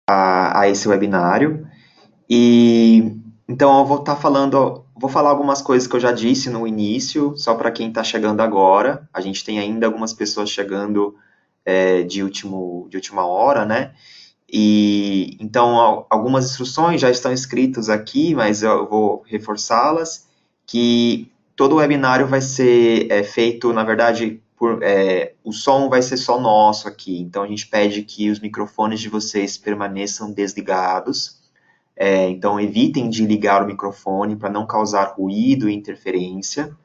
a esse webinário. E então eu vou estar falando, vou falar algumas coisas que eu já disse no início, só para quem está chegando agora. A gente tem ainda algumas pessoas chegando de última hora, né? E então algumas instruções já estão escritas aqui, mas eu vou reforçá-las, que todo o webinário vai ser feito, na verdade, o som vai ser só nosso aqui, então a gente pede que os microfones de vocês permaneçam desligados, então evitem de ligar o microfone para não causar ruído e interferência.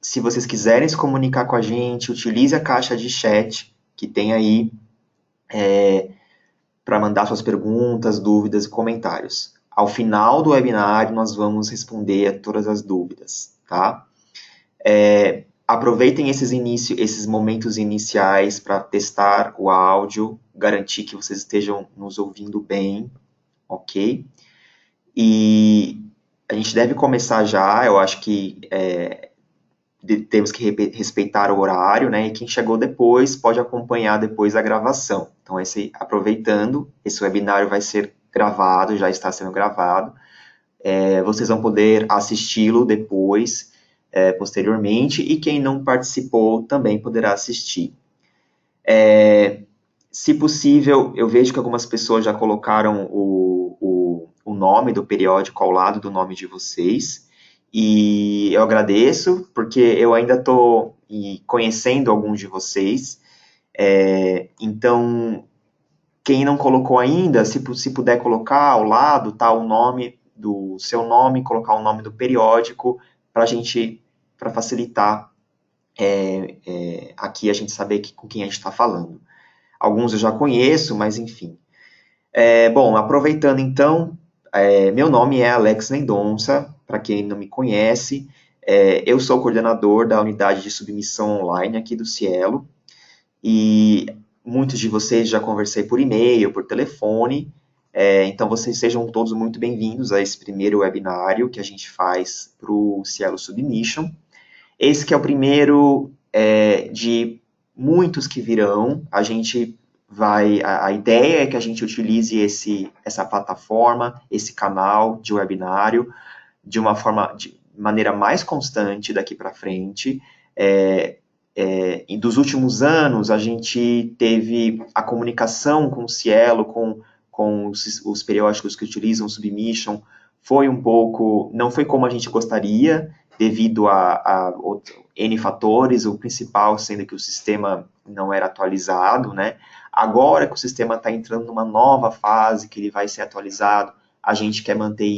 Se vocês quiserem se comunicar com a gente, utilize a caixa de chat que tem aí para mandar suas perguntas, dúvidas e comentários. Ao final do webinário, nós vamos responder a todas as dúvidas, tá? Aproveitem esses momentos iniciais para testar o áudio, garantir que vocês estejam nos ouvindo bem, ok? E a gente deve começar já, eu acho que temos que respeitar o horário, né? E quem chegou depois pode acompanhar depois a gravação. Então, aproveitando, esse webinário vai ser gravado, já está sendo gravado. Vocês vão poder assisti-lo depois, posteriormente, e quem não participou também poderá assistir. Se possível, eu vejo que algumas pessoas já colocaram o nome do periódico ao lado do nome de vocês, e eu agradeço, porque eu ainda estou conhecendo alguns de vocês, então, quem não colocou ainda, se puder colocar ao lado, tá, o nome do seu nome, colocar o nome do periódico, para facilitar aqui a gente saber com quem a gente está falando. Alguns eu já conheço, mas enfim. Bom, aproveitando então, meu nome é Alex Mendonça, para quem não me conhece, eu sou coordenador da unidade de submissão online aqui do Cielo, e muitos de vocês já conversei por e-mail, por telefone, então vocês sejam todos muito bem-vindos a esse primeiro webinário que a gente faz para o Cielo Submission. Esse que é o primeiro de muitos que virão. A ideia é que a gente utilize essa plataforma, esse canal de webinário, de maneira mais constante daqui para frente. E dos últimos anos, a gente teve a comunicação com o Cielo, com os periódicos que utilizam o Submission, não foi como a gente gostaria, devido a N fatores, o principal sendo que o sistema não era atualizado, né? Agora que o sistema está entrando numa nova fase, que ele vai ser atualizado, a gente quer manter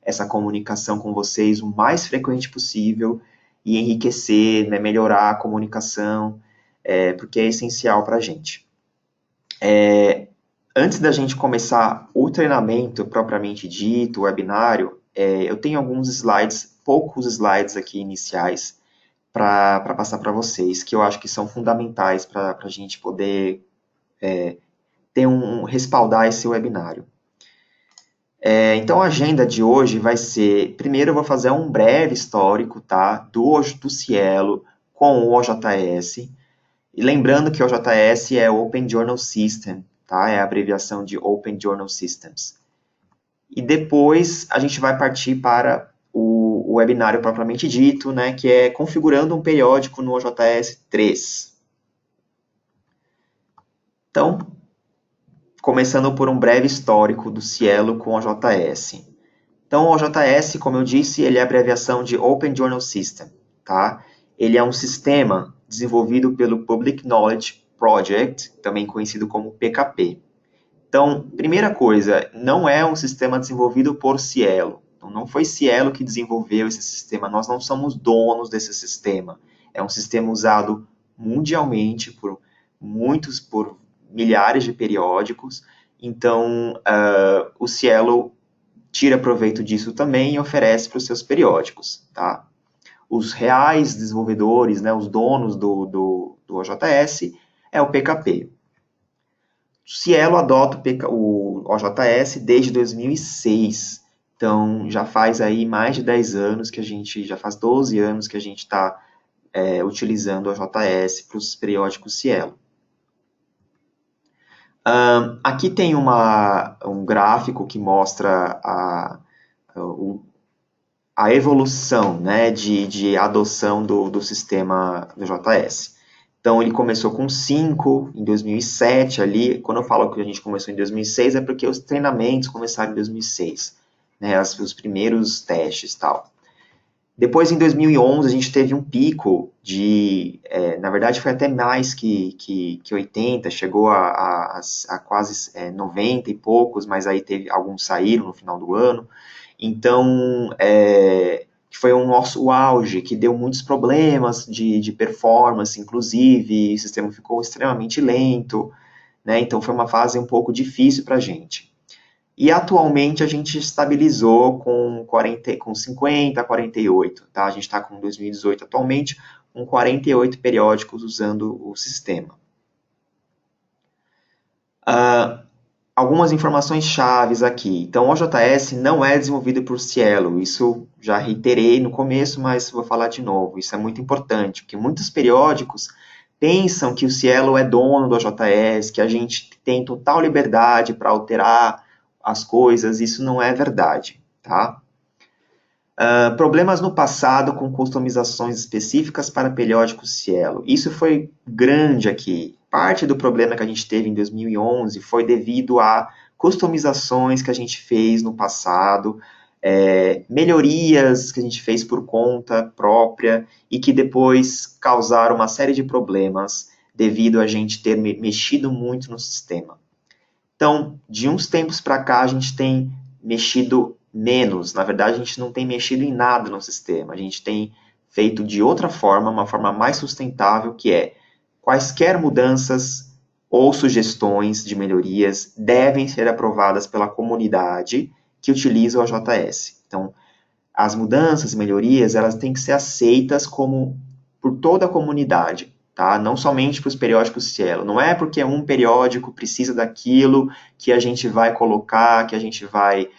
essa comunicação com vocês o mais frequente possível e enriquecer, né, melhorar a comunicação, porque é essencial para a gente. Antes da gente começar o treinamento propriamente dito, o webinário, eu tenho alguns slides, poucos slides aqui iniciais, para passar para vocês, que eu acho que são fundamentais para a gente poder respaldar esse webinário. Então, a agenda de hoje vai ser, primeiro eu vou fazer um breve histórico, tá, do Cielo com o OJS, e lembrando que o OJS é Open Journal System, tá, é a abreviação de Open Journal Systems. E depois a gente vai partir para o webinário propriamente dito, né, que é configurando um periódico no OJS 3. Então, começando por um breve histórico do Cielo com o OJS. Então, o OJS, como eu disse, ele é a abreviação de Open Journal System, tá? Ele é um sistema desenvolvido pelo Public Knowledge Project, também conhecido como PKP. Então, primeira coisa, não é um sistema desenvolvido por Cielo. Então, não foi Cielo que desenvolveu esse sistema, nós não somos donos desse sistema. É um sistema usado mundialmente por milhares de periódicos. Então, o Cielo tira proveito disso também e oferece para os seus periódicos, tá? Os reais desenvolvedores, né, os donos do OJS, é o PKP. O Cielo adota o OJS desde 2006, então já faz aí mais de 10 anos já faz 12 anos que a gente está utilizando o OJS para os periódicos Cielo. Aqui tem um gráfico que mostra a evolução, né, de adoção do sistema do JS. Então, ele começou com 5 em 2007, ali, quando eu falo que a gente começou em 2006, é porque os treinamentos começaram em 2006, né, os primeiros testes e tal. Depois, em 2011, a gente teve um pico na verdade, foi até mais que 80, chegou a quase 90 e poucos, mas aí alguns saíram no final do ano. Então, foi o auge, que deu muitos problemas de performance, inclusive, o sistema ficou extremamente lento, né? Então, foi uma fase um pouco difícil para a gente. E atualmente a gente estabilizou com 50 a 48, tá? A gente está com 2018 atualmente, com 48 periódicos usando o sistema. Algumas informações chaves aqui. Então, o OJS não é desenvolvido por Cielo. Isso já reiterei no começo, mas vou falar de novo. Isso é muito importante, porque muitos periódicos pensam que o Cielo é dono do OJS, que a gente tem total liberdade para alterar as coisas. Isso não é verdade, tá? Problemas no passado com customizações específicas para periódicos Cielo. Isso foi grande aqui. Parte do problema que a gente teve em 2011 foi devido a customizações que a gente fez no passado, melhorias que a gente fez por conta própria e que depois causaram uma série de problemas devido a gente ter mexido muito no sistema. Então, de uns tempos para cá, a gente tem mexido menos. Na verdade, a gente não tem mexido em nada no sistema. A gente tem feito de outra forma, uma forma mais sustentável, que é quaisquer mudanças ou sugestões de melhorias devem ser aprovadas pela comunidade que utiliza o AJS. Então, as mudanças e melhorias, elas têm que ser aceitas por toda a comunidade, tá? Não somente para os periódicos Cielo. Não é porque um periódico precisa daquilo que a gente vai colocar, que a gente vai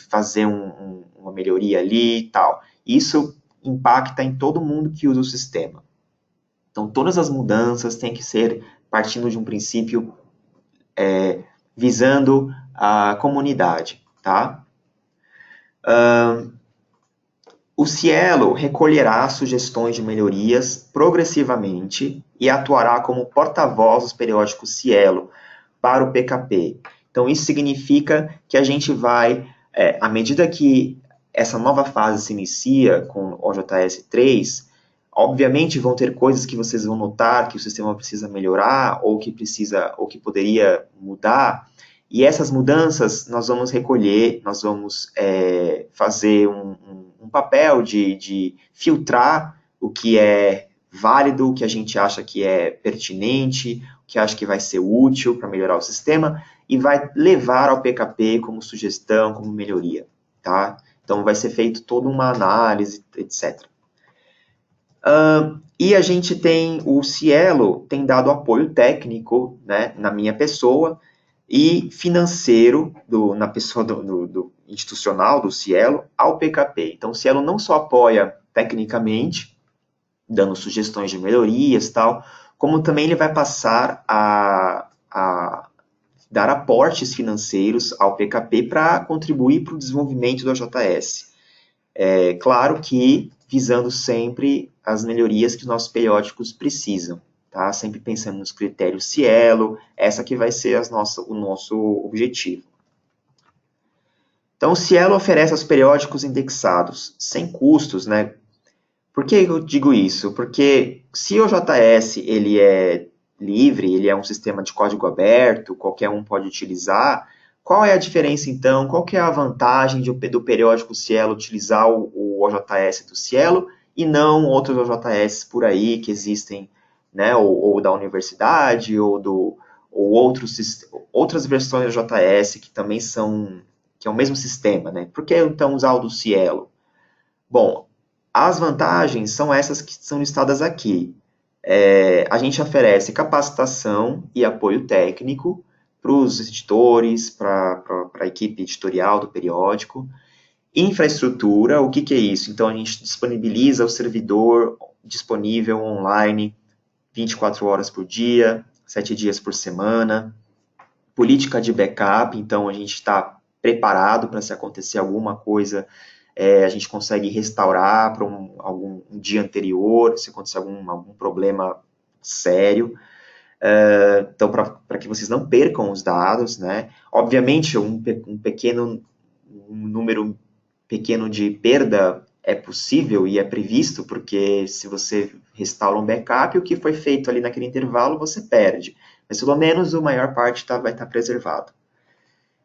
fazer uma melhoria ali e tal. Isso impacta em todo mundo que usa o sistema. Então, todas as mudanças têm que ser partindo de um princípio visando a comunidade, tá? O Cielo recolherá sugestões de melhorias progressivamente e atuará como porta-voz dos periódicos Cielo para o PKP. Então, isso significa que a gente vai, à medida que essa nova fase se inicia com o OJS 3, obviamente vão ter coisas que vocês vão notar que o sistema precisa melhorar ou que poderia mudar. E essas mudanças nós vamos recolher, nós vamos fazer um papel de filtrar o que é válido, o que a gente acha que é pertinente, o que acha que vai ser útil para melhorar o sistema, e vai levar ao PKP como sugestão, como melhoria, tá? Então, vai ser feito toda uma análise, etc. E a gente o Cielo tem dado apoio técnico, né, na minha pessoa, e financeiro na pessoa do institucional do Cielo ao PKP. Então, o Cielo não só apoia tecnicamente, dando sugestões de melhorias e tal, como também ele vai passar a dar aportes financeiros ao PKP para contribuir para o desenvolvimento do AJS. Claro que visando sempre as melhorias que os nossos periódicos precisam, tá? Sempre pensando nos critérios Cielo, essa que vai ser o nosso objetivo. Então, o Cielo oferece aos periódicos indexados sem custos, né? Por que eu digo isso? Porque se o JS ele é livre, ele é um sistema de código aberto, qualquer um pode utilizar, qual é a diferença então? Qual que é a vantagem do periódico Cielo utilizar o OJS do Cielo e não outros OJS por aí que existem, né? Ou da universidade, ou outras versões do JS que também que é o mesmo sistema, né? Por que então usar o do Cielo? Bom, as vantagens são essas que são listadas aqui. A gente oferece capacitação e apoio técnico para os editores, para a equipe editorial do periódico. Infraestrutura, o que é isso? Então, a gente disponibiliza o servidor disponível online 24 horas por dia, 7 dias por semana. política de backup, então a gente está preparado para se acontecer alguma coisa, a gente consegue restaurar para algum dia anterior, se acontecer algum problema sério. Então, para que vocês não percam os dados, né? Obviamente, um número pequeno de perda é possível e é previsto, porque se você restaura um backup, o que foi feito ali naquele intervalo, você perde. Mas pelo menos a maior parte vai estar preservado.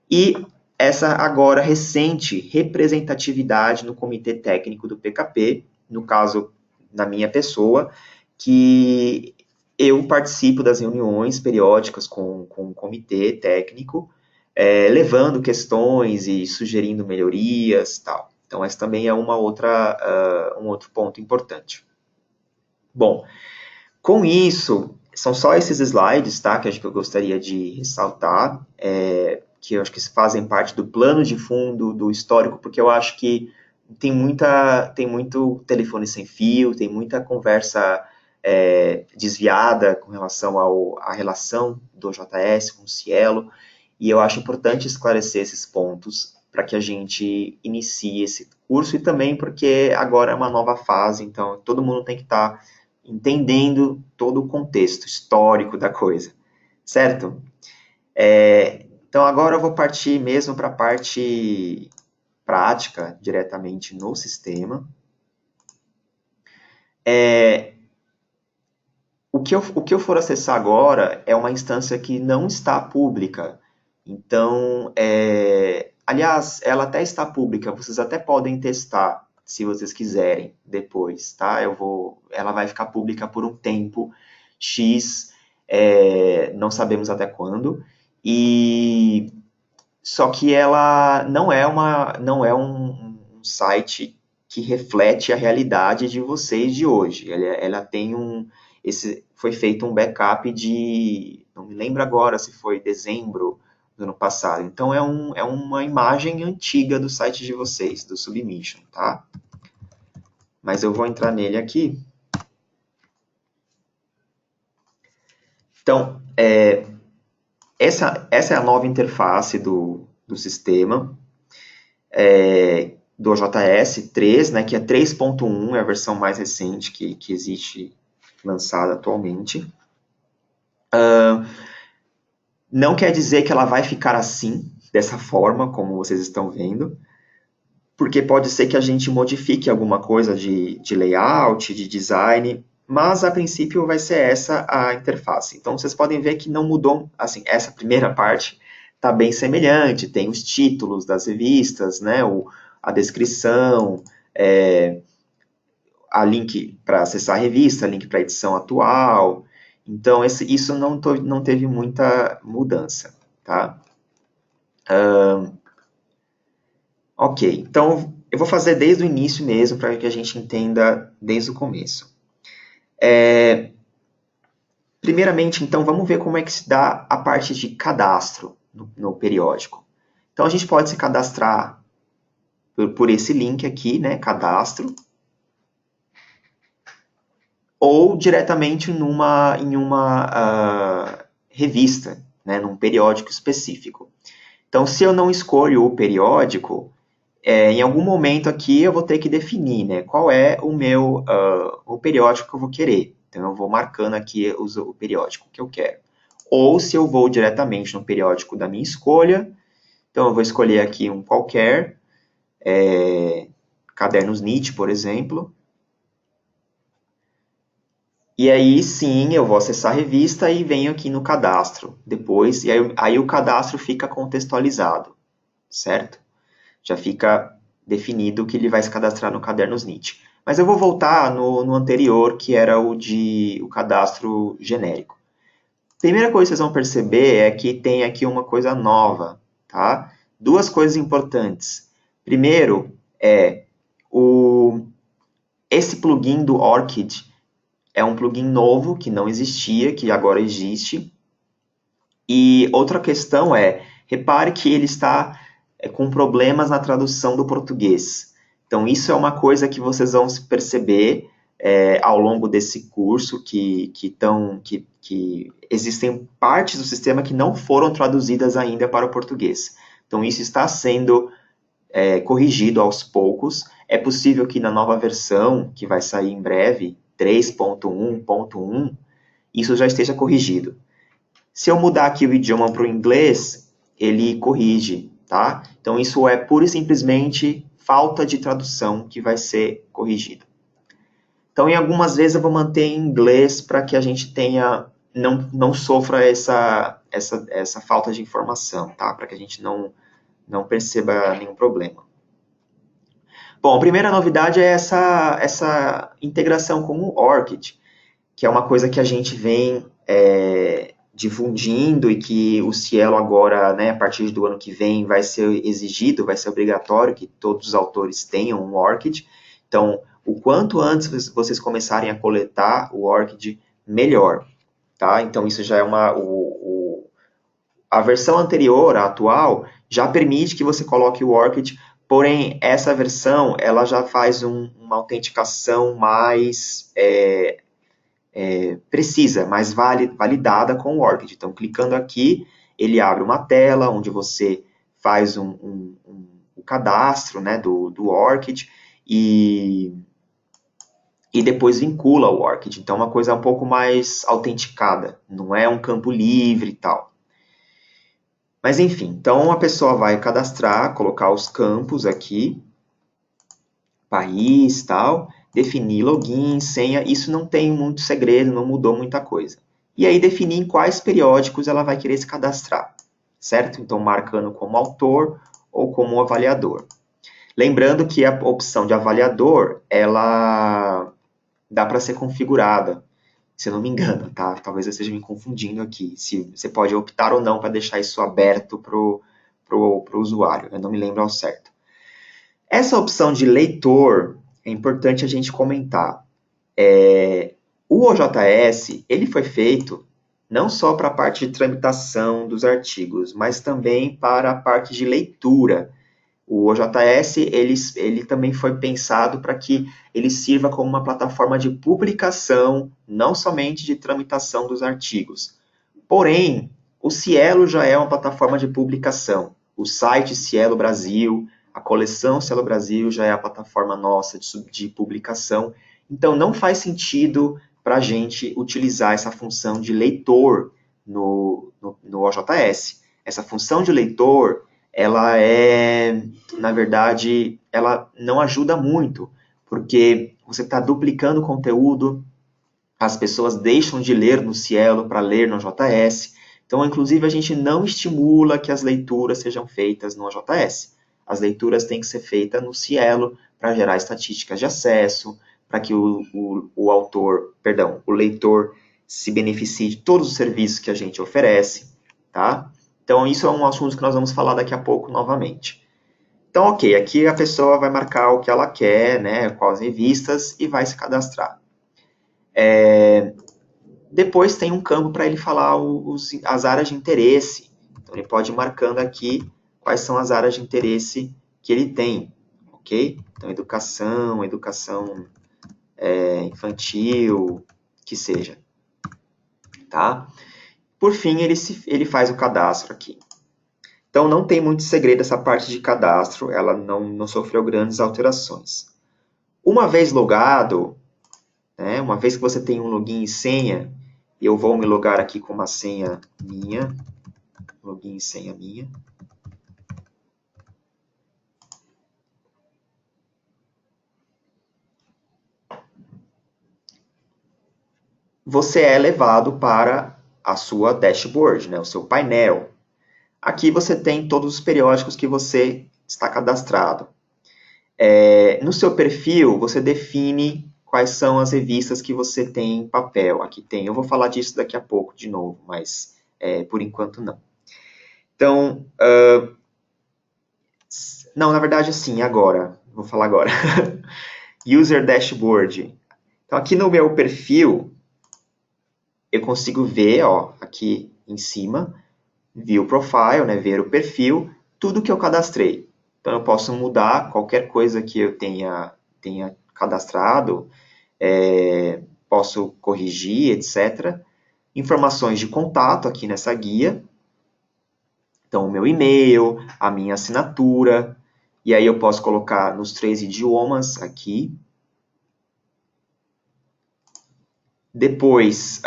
E essa agora recente representatividade no comitê técnico do PKP, no caso, na minha pessoa, que eu participo das reuniões periódicas com o comitê técnico, levando questões e sugerindo melhorias, tal. Então, esse também é um outro ponto importante. Bom, com isso, são só esses slides, tá, que eu gostaria de ressaltar, que eu acho que fazem parte do plano de fundo, do histórico, porque eu acho que tem muito telefone sem fio, tem muita conversa desviada com relação à relação do JS com o Cielo, e eu acho importante esclarecer esses pontos para que a gente inicie esse curso, e também porque agora é uma nova fase, então todo mundo tem que estar entendendo todo o contexto histórico da coisa, certo? Então agora eu vou partir mesmo para a parte prática, diretamente no sistema. O que eu for acessar agora é uma instância que não está pública. Então, aliás, ela até está pública, vocês até podem testar, se vocês quiserem, depois, tá? Ela vai ficar pública por um tempo X, não sabemos até quando, e só que ela não é um site que reflete a realidade de vocês de hoje. Ela tem foi feito um backup não me lembro agora se foi dezembro do ano passado. Então é uma imagem antiga do site de vocês, do Submission, tá? Mas eu vou entrar nele aqui. Então, essa é a nova interface do sistema, do JS 3, né, que é 3.1, é a versão mais recente que existe lançada atualmente. Não quer dizer que ela vai ficar assim, dessa forma, como vocês estão vendo, porque pode ser que a gente modifique alguma coisa de layout, de design, mas a princípio vai ser essa a interface. Então vocês podem ver que não mudou, assim, essa primeira parte está bem semelhante, tem os títulos das revistas, né, a descrição, a link para acessar a revista, link para a edição atual. Então isso não teve muita mudança, tá? Ok, então eu vou fazer desde o início mesmo, para que a gente entenda desde o começo. Primeiramente, então, vamos ver como é que se dá a parte de cadastro no periódico. Então, a gente pode se cadastrar por esse link aqui, né, cadastro, ou diretamente em uma revista, né, num periódico específico. Então, se eu não escolho o periódico, em algum momento aqui eu vou ter que definir, né, qual é o periódico que eu vou querer. Então, eu vou marcando aqui o periódico que eu quero. Ou se eu vou diretamente no periódico da minha escolha, então eu vou escolher aqui um qualquer, Cadernos NIT, por exemplo. E aí sim, eu vou acessar a revista e venho aqui no cadastro depois, e aí o cadastro fica contextualizado, certo? Já fica definido que ele vai se cadastrar no Cadernos NIT. Mas eu vou voltar no anterior, que era o cadastro genérico. Primeira coisa que vocês vão perceber é que tem aqui uma coisa nova, tá? Duas coisas importantes. Primeiro esse plugin do Orchid é um plugin novo que não existia, que agora existe. E outra questão repare que ele está com problemas na tradução do português. Então, isso é uma coisa que vocês vão perceber ao longo desse curso que existem partes do sistema que não foram traduzidas ainda para o português. Então, isso está sendo corrigido aos poucos. É possível que na nova versão, que vai sair em breve, 3.1.1, isso já esteja corrigido. Se eu mudar aqui o idioma para o inglês, ele corrige, tá? Então, isso é pura e simplesmente falta de tradução que vai ser corrigido. Então, em algumas vezes eu vou manter em inglês para que a gente não sofra essa falta de informação, tá? Para que a gente não perceba nenhum problema. Bom, a primeira novidade é essa integração com o Orchid, que é uma coisa que a gente vem difundindo e que o Cielo agora, né, a partir do ano que vem, vai ser exigido, vai ser obrigatório que todos os autores tenham um Orchid. Então, o quanto antes vocês começarem a coletar o Orchid, melhor. Tá? Então, isso já é a versão anterior, a atual, já permite que você coloque o Orchid, porém, essa versão, ela já faz uma autenticação mais precisa, mais validada com o Orchid. Então, clicando aqui, ele abre uma tela onde você faz o cadastro, né, do Orchid e depois vincula o Orchid. Então, uma coisa um pouco mais autenticada, não é um campo livre e tal. Mas, enfim, então a pessoa vai cadastrar, colocar os campos aqui, país, tal, definir login, senha, isso não tem muito segredo, não mudou muita coisa. E aí definir em quais periódicos ela vai querer se cadastrar, certo? Então, marcando como autor ou como avaliador. Lembrando que a opção de avaliador, ela dá para ser configurada, se eu não me engano, tá? Talvez eu esteja me confundindo aqui, se você pode optar ou não para deixar isso aberto para o usuário, eu não me lembro ao certo. Essa opção de leitor, é importante a gente comentar. O OJS, ele foi feito não só para a parte de tramitação dos artigos, mas também para a parte de leitura. O OJS, ele também foi pensado para que ele sirva como uma plataforma de publicação, não somente de tramitação dos artigos. Porém, o Cielo já é uma plataforma de publicação. O site Cielo Brasil, a coleção Cielo Brasil já é a plataforma nossa de publicação. Então, não faz sentido para a gente utilizar essa função de leitor no OJS. Essa função de leitor, ela na verdade, ela não ajuda muito, porque você está duplicando conteúdo, as pessoas deixam de ler no Cielo para ler no JS. Então, inclusive, a gente não estimula que as leituras sejam feitas no JS. As leituras têm que ser feitas no Cielo para gerar estatísticas de acesso, para que o leitor se beneficie de todos os serviços que a gente oferece, tá? Então, isso é um assunto que nós vamos falar daqui a pouco novamente. Então, ok, aqui a pessoa vai marcar o que ela quer, né, quais revistas, e vai se cadastrar. Depois tem um campo para ele falar as áreas de interesse. Então, ele pode ir marcando aqui quais são as áreas de interesse que ele tem, ok? Então, educação infantil, que seja, tá? Por fim, ele faz o cadastro aqui. Então, não tem muito segredo essa parte de cadastro, ela não sofreu grandes alterações. Uma vez logado, né, uma vez que você tem um login e senha, eu vou me logar aqui com uma senha minha, login e senha minha. Você é levado para a sua dashboard, né, o seu painel. Aqui você tem todos os periódicos que você está cadastrado. No seu perfil, você define quais são as revistas que você tem em papel. Aqui tem, eu vou falar disso daqui a pouco de novo, mas por enquanto não. Então, não, na verdade sim, agora. Vou falar agora. User Dashboard. Então, aqui no meu perfil, eu consigo ver, ó, aqui em cima, View Profile, né, ver o perfil, tudo que eu cadastrei. Então, eu posso mudar qualquer coisa que eu tenha cadastrado, posso corrigir, etc. Informações de contato aqui nessa guia. Então, o meu e-mail, a minha assinatura, e aí eu posso colocar nos 3 idiomas aqui. Depois,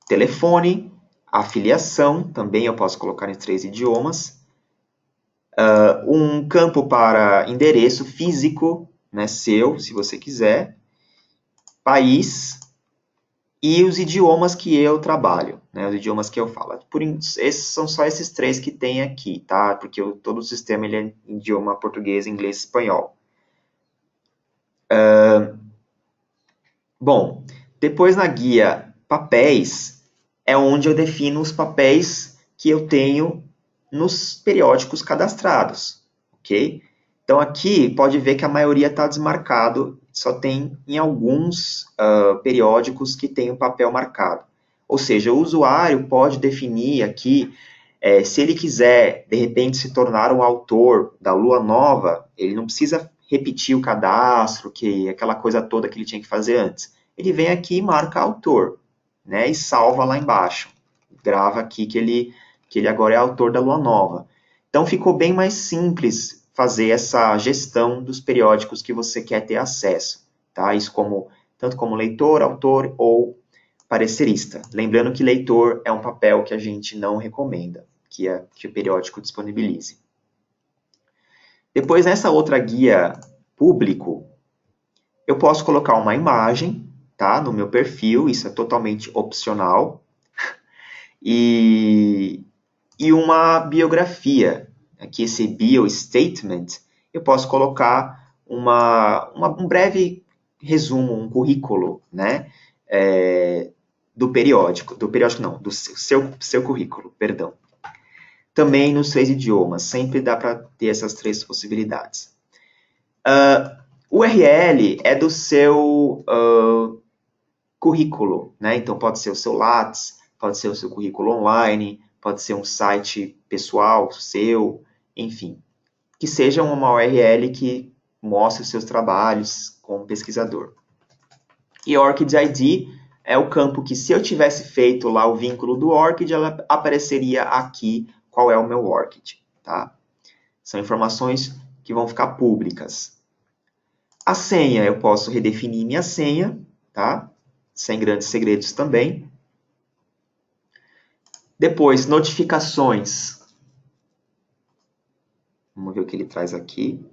telefone, afiliação, também eu posso colocar em 3 idiomas. Um campo para endereço físico, né, seu, se você quiser. País e os idiomas que eu trabalho, né, os idiomas que eu falo. São só esses 3 que tem aqui, tá? Porque todo o sistema ele é em idioma português, inglês e espanhol. Bom, depois na guia papéis, é onde eu defino os papéis que eu tenho nos periódicos cadastrados, ok? Então aqui pode ver que a maioria está desmarcado, só tem em alguns periódicos que tem o papel marcado. Ou seja, o usuário pode definir aqui, se ele quiser, de repente, se tornar um autor da Lua Nova, ele não precisa repetir o cadastro, aquela coisa toda que ele tinha que fazer antes. Ele vem aqui e marca autor, né, e salva lá embaixo. Grava aqui que ele agora é autor da Lua Nova. Então ficou bem mais simples fazer essa gestão dos periódicos que você quer ter acesso, tá? Isso tanto como leitor, autor ou parecerista. Lembrando que leitor é um papel que a gente não recomenda, que o periódico disponibilize. Depois, nessa outra guia público, eu posso colocar uma imagem, tá, no meu perfil, isso é totalmente opcional, e uma biografia. Aqui esse bio statement, eu posso colocar um breve resumo, um currículo, né, do periódico não, do seu currículo, perdão. Também nos 3 idiomas, sempre dá para ter essas 3 possibilidades. O URL é do seu currículo, né? Então pode ser o seu Lattes, pode ser o seu currículo online, pode ser um site pessoal seu, enfim. Que seja uma URL que mostre os seus trabalhos como pesquisador. E ORCID ID é o campo que, se eu tivesse feito lá o vínculo do ORCID, ela apareceria aqui qual é o meu ORCID, tá? São informações que vão ficar públicas. A senha, eu posso redefinir minha senha, tá? Sem grandes segredos também. Depois, notificações. Vamos ver o que ele traz aqui.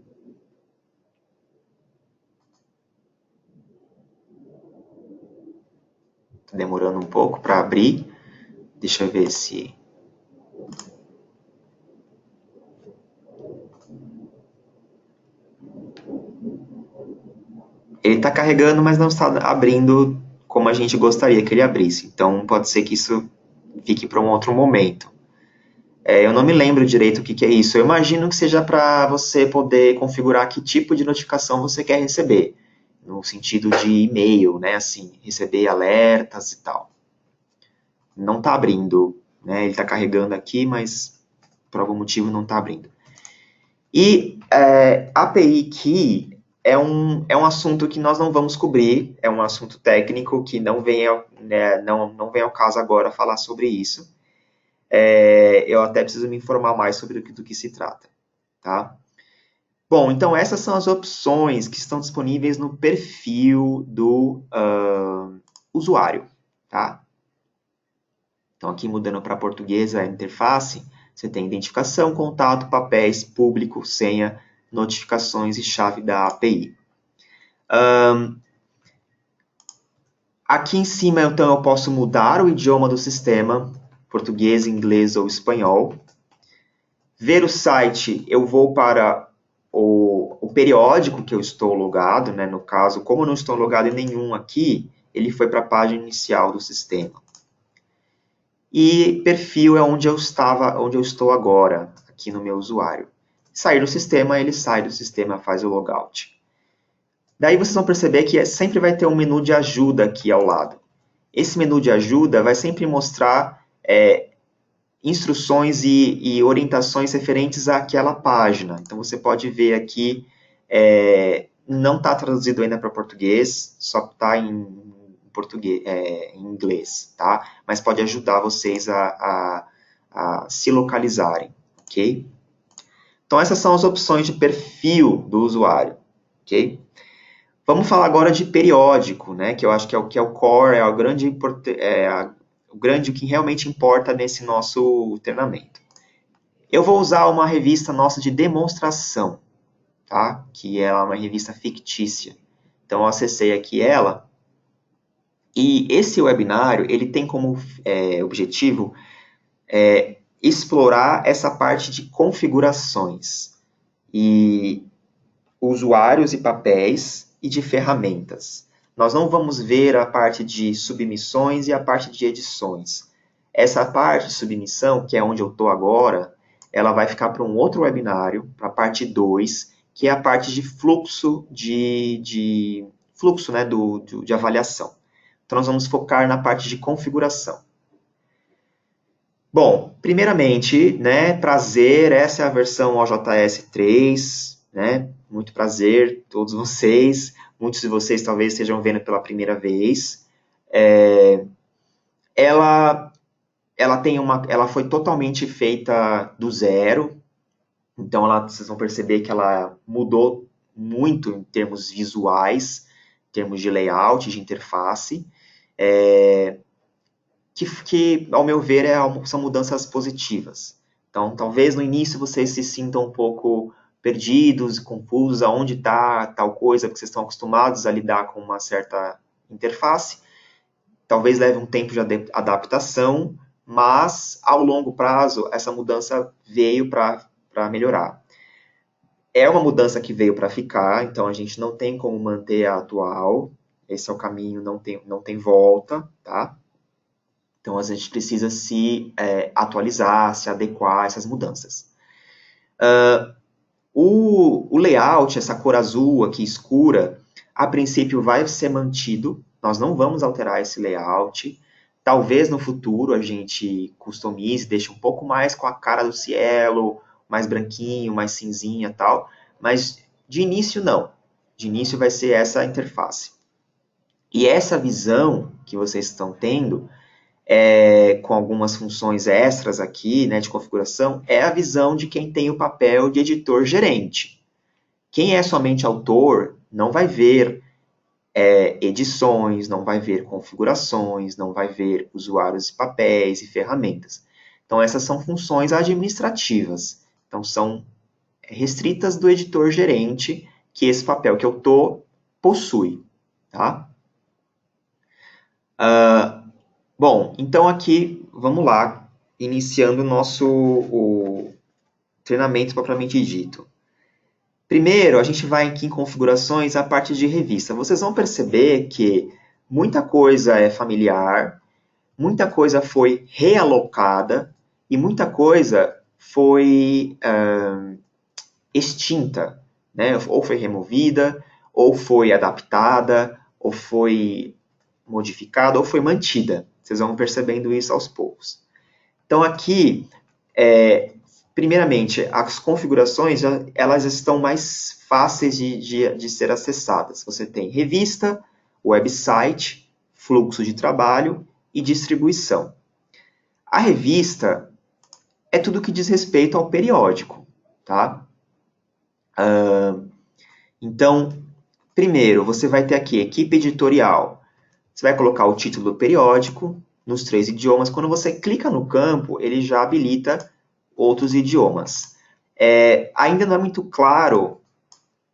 Está demorando um pouco para abrir. Deixa eu ver se... Ele está carregando, mas não está abrindo como a gente gostaria que ele abrisse. Então, pode ser que isso fique para um outro momento. Eu não me lembro direito o que é isso. Eu imagino que seja para você poder configurar que tipo de notificação você quer receber. No sentido de e-mail, né? Assim, receber alertas e tal. Não está abrindo, né? Ele está carregando aqui, mas por algum motivo não está abrindo. E API Key é um assunto que nós não vamos cobrir, é um assunto técnico que não vem ao caso agora falar sobre isso. Eu até preciso me informar mais sobre do que se trata, tá? Bom, então essas são as opções que estão disponíveis no perfil do usuário, tá? Então aqui mudando para português a interface, você tem identificação, contato, papéis, público, senha, notificações e chave da API. Aqui em cima, então, eu posso mudar o idioma do sistema, português, inglês ou espanhol. Ver o site, eu vou para o periódico que eu estou logado, né? No caso, como eu não estou logado em nenhum aqui, ele foi para a página inicial do sistema. E perfil é onde eu estou agora, aqui no meu usuário. Sair do sistema, ele sai do sistema, faz o logout. Daí vocês vão perceber que sempre vai ter um menu de ajuda aqui ao lado. Esse menu de ajuda vai sempre mostrar instruções e orientações referentes àquela página. Então você pode ver aqui não está traduzido ainda para português, só está em português, em inglês, tá? Mas pode ajudar vocês a se localizarem, ok? Então, essas são as opções de perfil do usuário, ok? Vamos falar agora de periódico, né? Que eu acho que é o core, o grande que realmente importa nesse nosso treinamento. Eu vou usar uma revista nossa de demonstração, tá? Que é uma revista fictícia. Então, eu acessei aqui ela, e esse webinário, ele tem como objetivo explorar essa parte de configurações, e usuários e papéis, e de ferramentas. Nós não vamos ver a parte de submissões e a parte de edições. Essa parte de submissão, que é onde eu estou agora, ela vai ficar para um outro webinário, para a parte 2, que é a parte de fluxo fluxo, né, de avaliação. Então, nós vamos focar na parte de configuração. Bom, primeiramente, né, prazer, essa é a versão OJS 3, né, muito prazer, todos vocês, muitos de vocês talvez estejam vendo pela primeira vez. Ela foi totalmente feita do zero, então vocês vão perceber que ela mudou muito em termos visuais, em termos de layout, de interface, que ao meu ver, são mudanças positivas. Então, talvez no início vocês se sintam um pouco perdidos, confusos, aonde está tal coisa, porque vocês estão acostumados a lidar com uma certa interface. Talvez leve um tempo de adaptação, mas ao longo prazo, essa mudança veio para melhorar. É uma mudança que veio para ficar, então a gente não tem como manter a atual. Esse é o caminho, não tem volta, tá? Então, a gente precisa se atualizar, se adequar a essas mudanças. O layout, essa cor azul aqui escura, a princípio vai ser mantido. Nós não vamos alterar esse layout. Talvez no futuro a gente customize, deixe um pouco mais com a cara do Cielo, mais branquinho, mais cinzinha e tal. Mas de início não. De início vai ser essa interface. E essa visão que vocês estão tendo, com algumas funções extras aqui, né, de configuração, é a visão de quem tem o papel de editor-gerente. Quem é somente autor não vai ver edições, não vai ver configurações, não vai ver usuários e papéis e ferramentas. Então, essas são funções administrativas. Então, são restritas do editor-gerente, que esse papel que eu estou possui. Tá? Bom, então aqui, vamos lá, iniciando o treinamento propriamente dito. Primeiro, a gente vai aqui em configurações, a parte de revista. Vocês vão perceber que muita coisa é familiar, muita coisa foi realocada e muita coisa foi extinta, né? Ou foi removida, ou foi adaptada, ou foi modificada, ou foi mantida. Vocês vão percebendo isso aos poucos. Então, aqui, primeiramente, as configurações, elas estão mais fáceis de ser acessadas. Você tem revista, website, fluxo de trabalho e distribuição. A revista é tudo que diz respeito ao periódico, tá? Então, primeiro, você vai ter aqui equipe editorial. Você vai colocar o título do periódico nos 3 idiomas. Quando você clica no campo, ele já habilita outros idiomas. Ainda não é muito claro,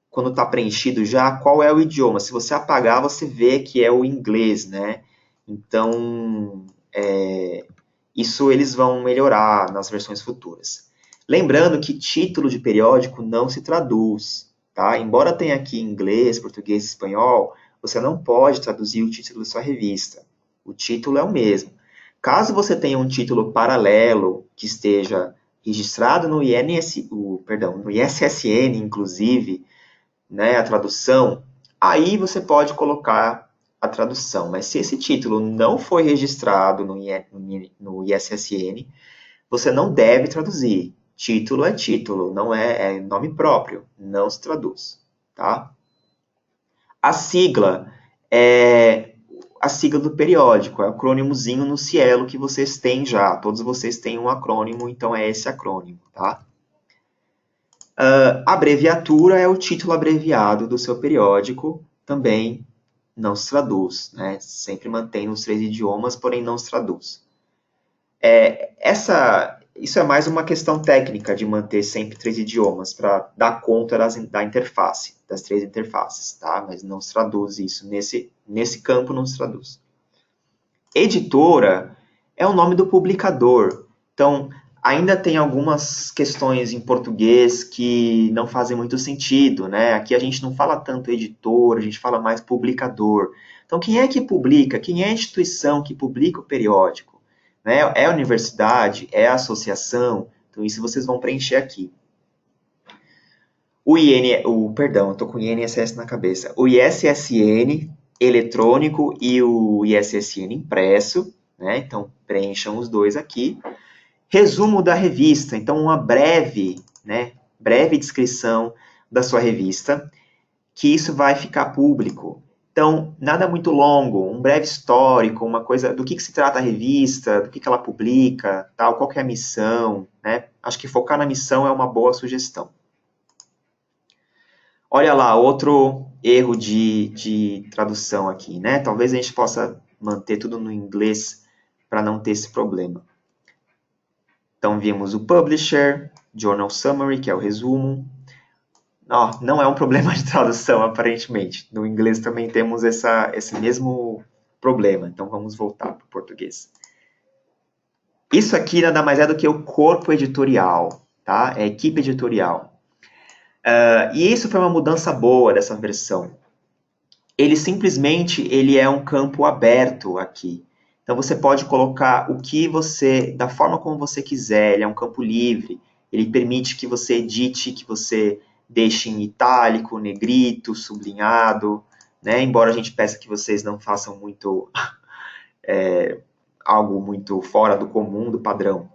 quando está preenchido já, qual é o idioma. Se você apagar, você vê que é o inglês, né? Então, isso eles vão melhorar nas versões futuras. Lembrando que título de periódico não se traduz, tá? Embora tenha aqui inglês, português e espanhol, você não pode traduzir o título da sua revista. O título é o mesmo. Caso você tenha um título paralelo que esteja registrado no ISSN, inclusive, né, a tradução, aí você pode colocar a tradução. Mas se esse título não foi registrado no ISSN, você não deve traduzir. Título é título, não é nome próprio, não se traduz, tá? A sigla é a sigla do periódico, é o acrônimozinho no Cielo que vocês têm já. Todos vocês têm um acrônimo, então é esse acrônimo, tá? A abreviatura é o título abreviado do seu periódico, também não se traduz, né? Sempre mantém os 3 idiomas, porém não se traduz. Isso é mais uma questão técnica de manter sempre 3 idiomas, para dar conta da interface, das 3 interfaces, tá? Mas não se traduz isso, nesse campo não se traduz. Editora é o nome do publicador, então ainda tem algumas questões em português que não fazem muito sentido, né? Aqui a gente não fala tanto editor, a gente fala mais publicador. Então quem é que publica? Quem é a instituição que publica o periódico? Né? É a universidade? É a associação? Então isso vocês vão preencher aqui. Perdão, eu estou com o INSS na cabeça. O ISSN eletrônico e o ISSN impresso, né? Então preencham os dois aqui. Resumo da revista, então uma breve descrição da sua revista, que isso vai ficar público. Então, nada muito longo, um breve histórico, uma coisa do que se trata a revista, do que ela publica, tal, qual que é a missão, né? Acho que focar na missão é uma boa sugestão. Olha lá, outro erro de tradução aqui, né? Talvez a gente possa manter tudo no inglês para não ter esse problema. Então, vimos o Publisher, Journal Summary, que é o resumo. Não é um problema de tradução, aparentemente. No inglês também temos esse mesmo problema. Então, vamos voltar para o português. Isso aqui nada mais é do que o corpo editorial, tá? É a equipe editorial. E isso foi uma mudança boa dessa versão. Ele é um campo aberto aqui. Então você pode colocar da forma como você quiser, ele é um campo livre, ele permite que você edite, que você deixe em itálico, negrito, sublinhado, né? Embora a gente peça que vocês não façam muito algo muito fora do comum, do padrão.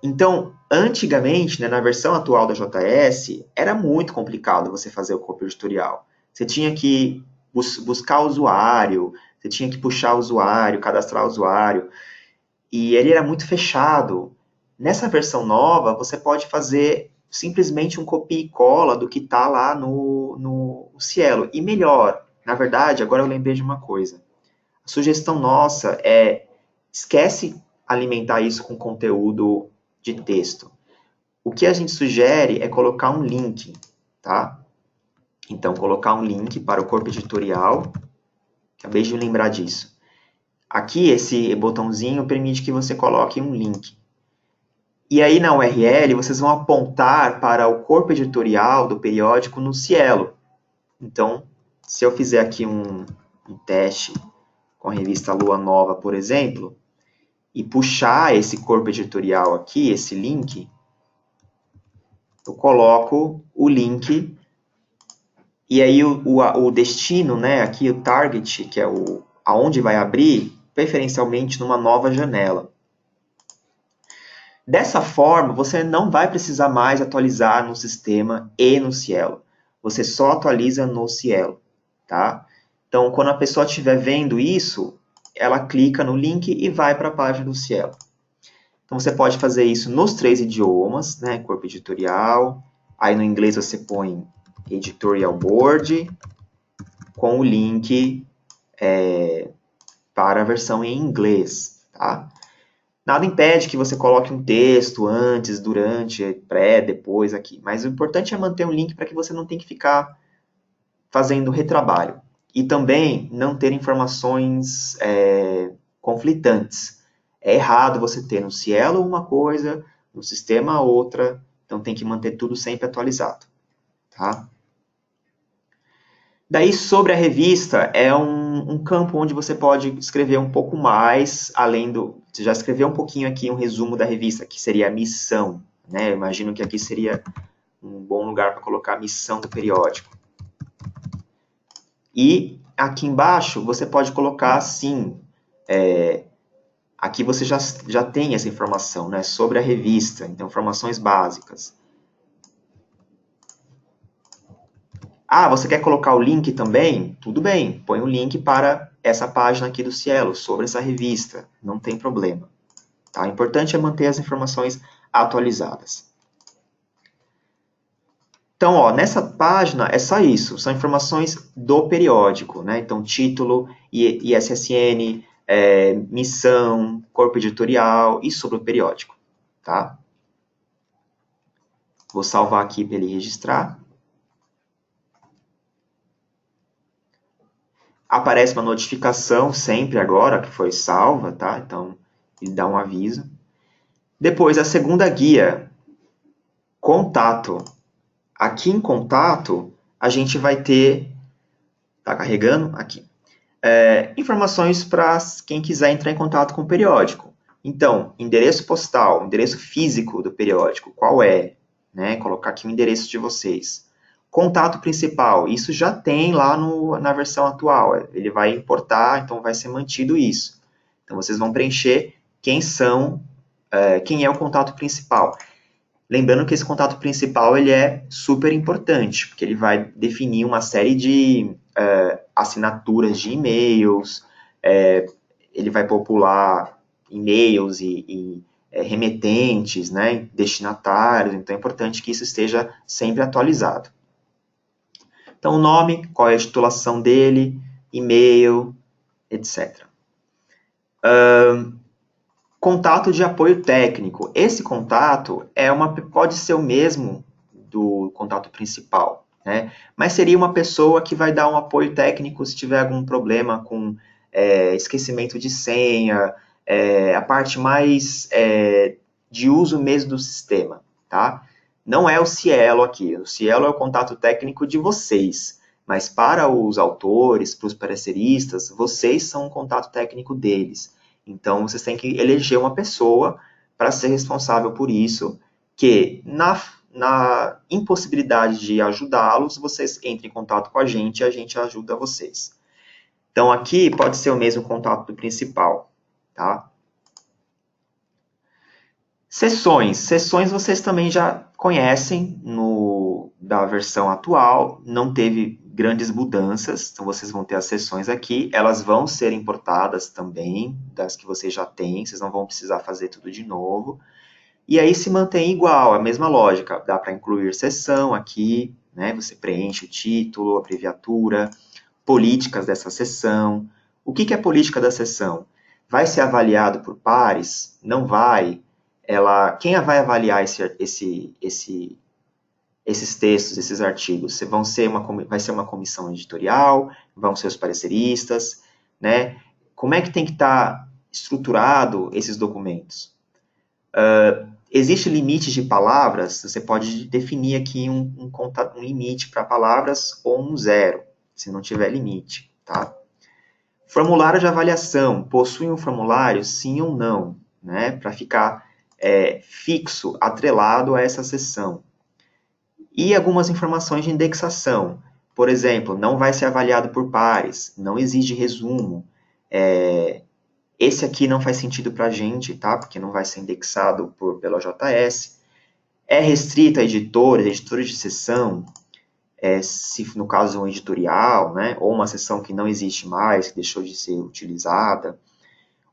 Então, antigamente, né, na versão atual da JS, era muito complicado você fazer o corpo editorial. Você tinha que buscar o usuário, você tinha que puxar o usuário, cadastrar o usuário, e ele era muito fechado. Nessa versão nova, você pode fazer simplesmente um copia e cola do que está lá no Cielo. E melhor, na verdade, agora eu lembrei de uma coisa. A sugestão nossa esquece alimentar isso com conteúdo de texto. O que a gente sugere é colocar um link, tá? Então, colocar um link para o corpo editorial. Acabei de lembrar disso. Aqui, esse botãozinho permite que você coloque um link. E aí, na URL, vocês vão apontar para o corpo editorial do periódico no Cielo. Então, se eu fizer aqui um teste com a revista Lua Nova, por exemplo, e puxar esse corpo editorial aqui, esse link, eu coloco o link e aí o destino, né, aqui o target, que é aonde vai abrir, preferencialmente numa nova janela. Dessa forma, você não vai precisar mais atualizar no sistema e no Cielo. Você só atualiza no Cielo, tá? Então, quando a pessoa estiver vendo isso, ela clica no link e vai para a página do Cielo. Então, você pode fazer isso nos 3 idiomas, né? Corpo editorial. Aí, no inglês, você põe Editorial Board com o link para a versão em inglês, tá? Nada impede que você coloque um texto antes, durante, pré, depois aqui. Mas o importante é manter um link para que você não tenha que ficar fazendo retrabalho. E também não ter informações conflitantes. É errado você ter no Cielo uma coisa, no sistema outra, então tem que manter tudo sempre atualizado. Tá? Daí, sobre a revista, é um campo onde você pode escrever um pouco mais, além do... Você já escreveu um pouquinho aqui um resumo da revista, que seria a missão. Né? Eu imagino que aqui seria um bom lugar para colocar a missão do periódico. E aqui embaixo você pode colocar, sim, aqui você já tem essa informação, né, sobre a revista, então informações básicas. Ah, você quer colocar o link também? Tudo bem, põe o link para essa página aqui do Cielo, sobre essa revista, não tem problema. Tá? O importante é manter as informações atualizadas. Então, ó, nessa página é só isso, são informações do periódico, né? Então, título, ISSN, missão, corpo editorial e sobre o periódico, tá? Vou salvar aqui para ele registrar. Aparece uma notificação sempre agora que foi salva, tá? Então, ele dá um aviso. Depois, a segunda guia, contato. Aqui em contato, a gente vai ter, tá carregando? Aqui. Informações para quem quiser entrar em contato com o periódico. Então, endereço postal, endereço físico do periódico, qual é? Né? Colocar aqui o endereço de vocês. Contato principal, isso já tem lá na versão atual, ele vai importar, então vai ser mantido isso. Então, vocês vão preencher quem é o contato principal. Lembrando que esse contato principal ele é super importante, porque ele vai definir uma série de assinaturas de e-mails, ele vai popular e-mails e remetentes, né, destinatários, então é importante que isso esteja sempre atualizado. Então, o nome, qual é a titulação dele, e-mail, etc. Contato de apoio técnico. Esse contato pode ser o mesmo do contato principal, né? Mas seria uma pessoa que vai dar um apoio técnico se tiver algum problema com esquecimento de senha, a parte mais de uso mesmo do sistema, tá? Não é o Cielo aqui. O Cielo é o contato técnico de vocês, mas para os autores, para os pareceristas, vocês são o contato técnico deles. Então, vocês têm que eleger uma pessoa para ser responsável por isso, que na impossibilidade de ajudá-los, vocês entrem em contato com a gente e a gente ajuda vocês. Então, aqui pode ser o mesmo contato do principal, tá? Sessões. Sessões vocês também já conhecem da versão atual, não teve grandes mudanças, então vocês vão ter as sessões aqui, elas vão ser importadas também, das que vocês já têm, vocês não vão precisar fazer tudo de novo. E aí se mantém igual, a mesma lógica, dá para incluir sessão aqui, né? Você preenche o título, a abreviatura, políticas dessa sessão. O que é política da sessão? Vai ser avaliado por pares? Não vai? Quem vai avaliar esses textos, esses artigos? Vai ser uma comissão editorial? Vão ser os pareceristas? Né? Como é que tem que estar estruturado esses documentos? Existe limite de palavras? Você pode definir aqui um limite para palavras ou um zero, se não tiver limite, tá? Formulário de avaliação. Possui um formulário, sim ou não, né? Para ficar fixo, atrelado a essa seção. E algumas informações de indexação. Por exemplo, não vai ser avaliado por pares, não exige resumo. Esse aqui não faz sentido para a gente, tá? Porque não vai ser indexado pela JS. É restrito a editores de seção, se no caso um editorial, né? Ou uma seção que não existe mais, que deixou de ser utilizada.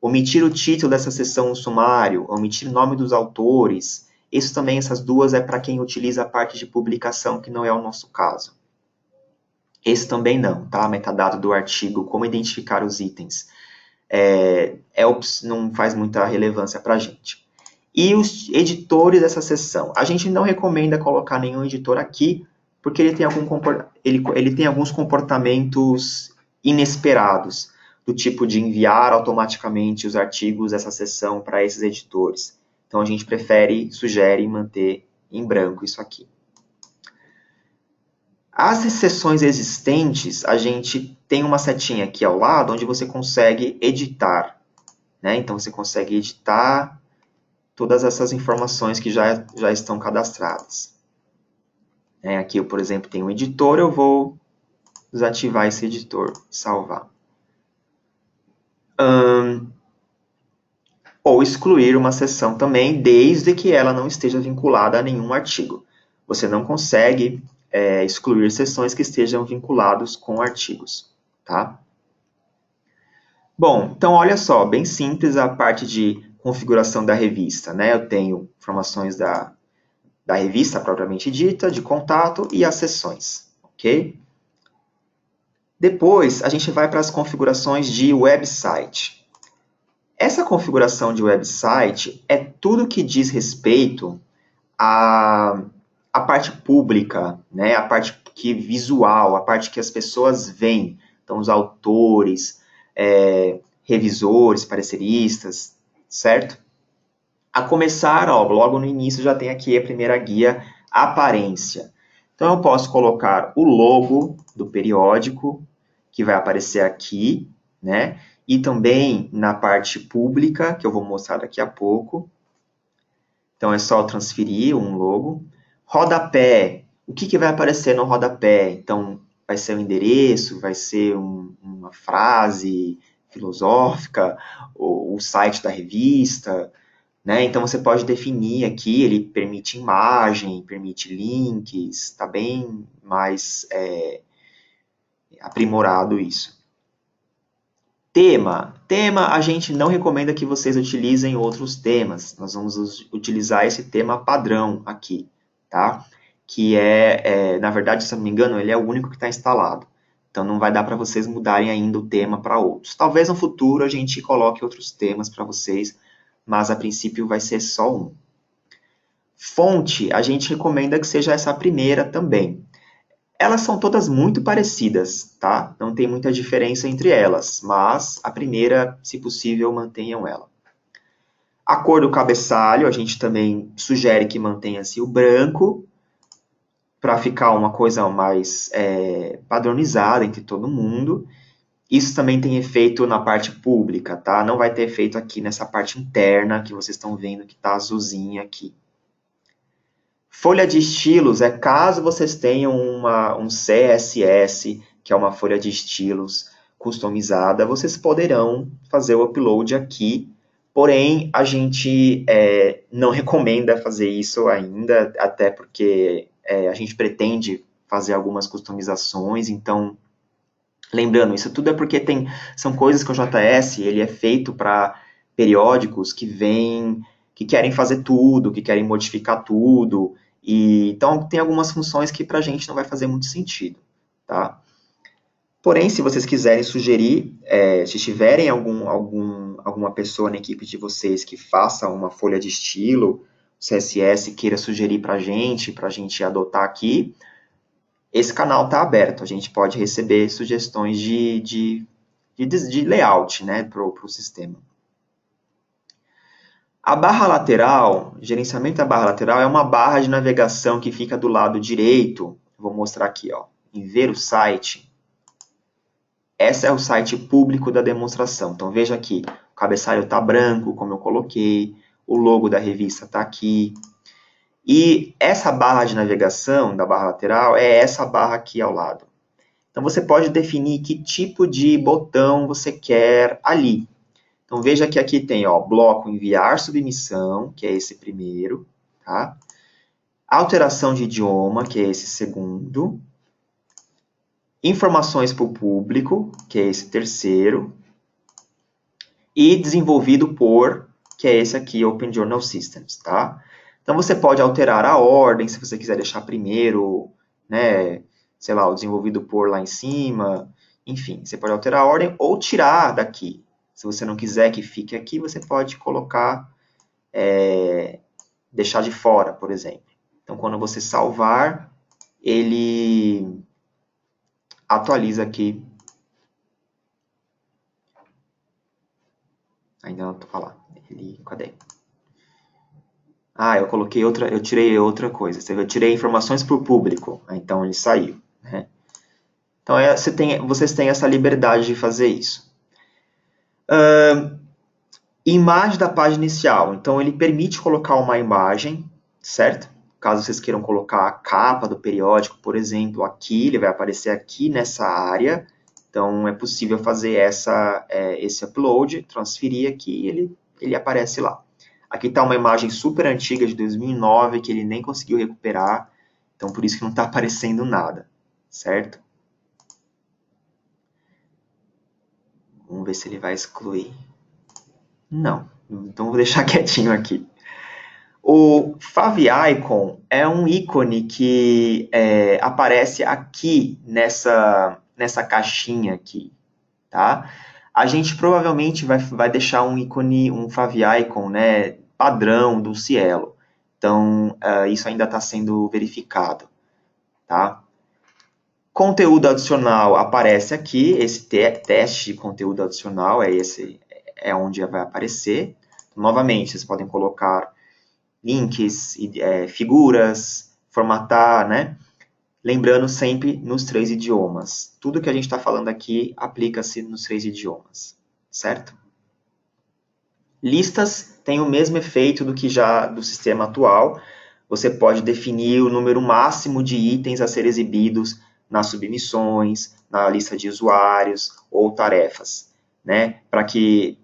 Omitir o título dessa seção no sumário, omitir o nome dos autores. Isso também, essas duas, é para quem utiliza a parte de publicação, que não é o nosso caso. Esse também não, tá? Metadado do artigo, como identificar os itens. Não faz muita relevância para a gente. E os editores dessa seção. A gente não recomenda colocar nenhum editor aqui, porque ele tem alguns comportamentos inesperados, do tipo de enviar automaticamente os artigos dessa seção para esses editores. Então, a gente sugere manter em branco isso aqui. As seções existentes, a gente tem uma setinha aqui ao lado, onde você consegue editar, né? Então, você consegue editar todas essas informações que já estão cadastradas. Aqui, eu, por exemplo, tenho um editor, eu vou desativar esse editor, salvar. Ou excluir uma seção também, desde que ela não esteja vinculada a nenhum artigo. Você não consegue excluir seções que estejam vinculados com artigos, tá? Bom, então olha só, bem simples a parte de configuração da revista, né? Eu tenho informações da revista propriamente dita, de contato e as seções, ok? Depois, a gente vai para as configurações de website. Essa configuração de website é tudo que diz respeito à parte pública, né? A parte que visual, a parte que as pessoas veem. Então, os autores, revisores, pareceristas, certo? A começar, ó, logo no início já tem aqui a primeira guia, aparência. Então, eu posso colocar o logo do periódico, que vai aparecer aqui, né? E também na parte pública, que eu vou mostrar daqui a pouco. Então, é só transferir um logo. Rodapé. O que vai aparecer no rodapé? Então, vai ser um endereço, vai ser uma frase filosófica, o site da revista, né? Então, você pode definir aqui, ele permite imagem, permite links, está bem mais aprimorado isso. Tema. Tema, a gente não recomenda que vocês utilizem outros temas. Nós vamos utilizar esse tema padrão aqui, tá? Que na verdade, se eu não me engano, ele é o único que está instalado. Então, não vai dar para vocês mudarem ainda o tema para outros. Talvez no futuro a gente coloque outros temas para vocês, mas a princípio vai ser só um. Fonte, a gente recomenda que seja essa primeira também. Elas são todas muito parecidas, tá? Não tem muita diferença entre elas, mas a primeira, se possível, mantenham ela. A cor do cabeçalho, a gente também sugere que mantenha-se o branco, para ficar uma coisa mais padronizada entre todo mundo. Isso também tem efeito na parte pública, tá? Não vai ter efeito aqui nessa parte interna, que vocês estão vendo que está azulzinha aqui. Folha de estilos é caso vocês tenham um CSS, que é uma folha de estilos customizada, vocês poderão fazer o upload aqui, porém a gente não recomenda fazer isso ainda, até porque a gente pretende fazer algumas customizações, então, lembrando, isso tudo é porque são coisas que o JS ele é feito para periódicos que querem fazer tudo, que querem modificar tudo, então, tem algumas funções que para a gente não vai fazer muito sentido, tá? Porém, se vocês quiserem sugerir, se tiverem alguma pessoa na equipe de vocês que faça uma folha de estilo, CSS, queira sugerir para a gente adotar aqui, esse canal está aberto, a gente pode receber sugestões de layout, né, para o sistema. A barra lateral, gerenciamento da barra lateral, é uma barra de navegação que fica do lado direito. Vou mostrar aqui, ó, em ver o site. Esse é o site público da demonstração. Então, veja aqui, o cabeçalho está branco, como eu coloquei, o logo da revista está aqui. E essa barra de navegação da barra lateral é essa barra aqui ao lado. Então, você pode definir que tipo de botão você quer ali. Então, veja que aqui tem, ó, bloco enviar submissão, que é esse primeiro, tá? Alteração de idioma, que é esse segundo. Informações para o público, que é esse terceiro. E desenvolvido por, que é esse aqui, Open Journal Systems, tá? Então, você pode alterar a ordem, se você quiser deixar primeiro, né, sei lá, o desenvolvido por lá em cima. Enfim, você pode alterar a ordem ou tirar daqui. Se você não quiser que fique aqui, você pode colocar, deixar de fora, por exemplo. Então, quando você salvar, ele atualiza aqui. Ainda não estou falando. Cadê? Ah, eu tirei outra coisa. Eu tirei informações para o público. Então, ele saiu, né? Então, vocês têm essa liberdade de fazer isso. Imagem da página inicial. Então, ele permite colocar uma imagem, certo? Caso vocês queiram colocar a capa do periódico, por exemplo, aqui, ele vai aparecer aqui nessa área. Então, é possível fazer esse upload, transferir aqui e ele aparece lá. Aqui está uma imagem super antiga de 2009, que ele nem conseguiu recuperar. Então, por isso que não está aparecendo nada, certo? Vamos ver se ele vai excluir. Não, então vou deixar quietinho aqui. O favicon é um ícone que aparece aqui nessa caixinha aqui, tá? A gente provavelmente vai deixar um ícone, um favicon, né, padrão do Cielo. Então, isso ainda está sendo verificado, tá? Conteúdo adicional aparece aqui, esse teste de conteúdo adicional é onde vai aparecer. Novamente, vocês podem colocar links, figuras, formatar, né? Lembrando sempre nos 3 idiomas. Tudo que a gente está falando aqui aplica-se nos 3 idiomas, certo? Listas têm o mesmo efeito do que já do sistema atual. Você pode definir o número máximo de itens a ser exibidos nas submissões, na lista de usuários ou tarefas, né? Para que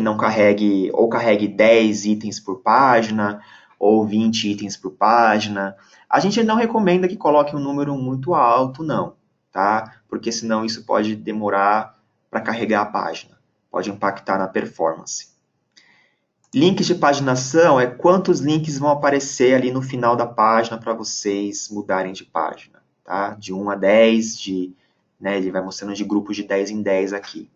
não carregue, ou carregue 10 itens por página, ou 20 itens por página. A gente não recomenda que coloque um número muito alto, não, tá? Porque senão isso pode demorar para carregar a página, pode impactar na performance. Links de paginação é quantos links vão aparecer ali no final da página para vocês mudarem de página, tá? De 1 a 10, ele vai mostrando de grupos de 10 em 10 aqui.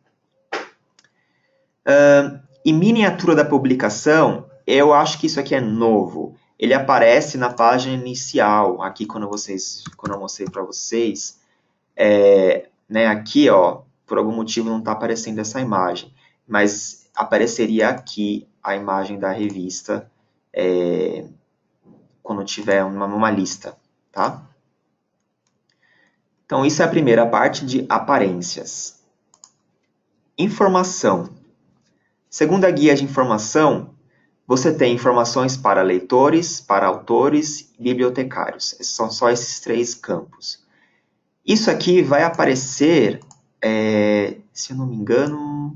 E miniatura da publicação, eu acho que isso aqui é novo. Ele aparece na página inicial, aqui quando eu mostrei para vocês. Aqui, ó, por algum motivo não está aparecendo essa imagem, mas apareceria aqui a imagem da revista quando tiver uma lista, tá? Então, isso é a primeira parte de aparências. Informação. Segundo a guia de informação, você tem informações para leitores, para autores e bibliotecários. São só esses 3 campos. Isso aqui vai aparecer, se eu não me engano,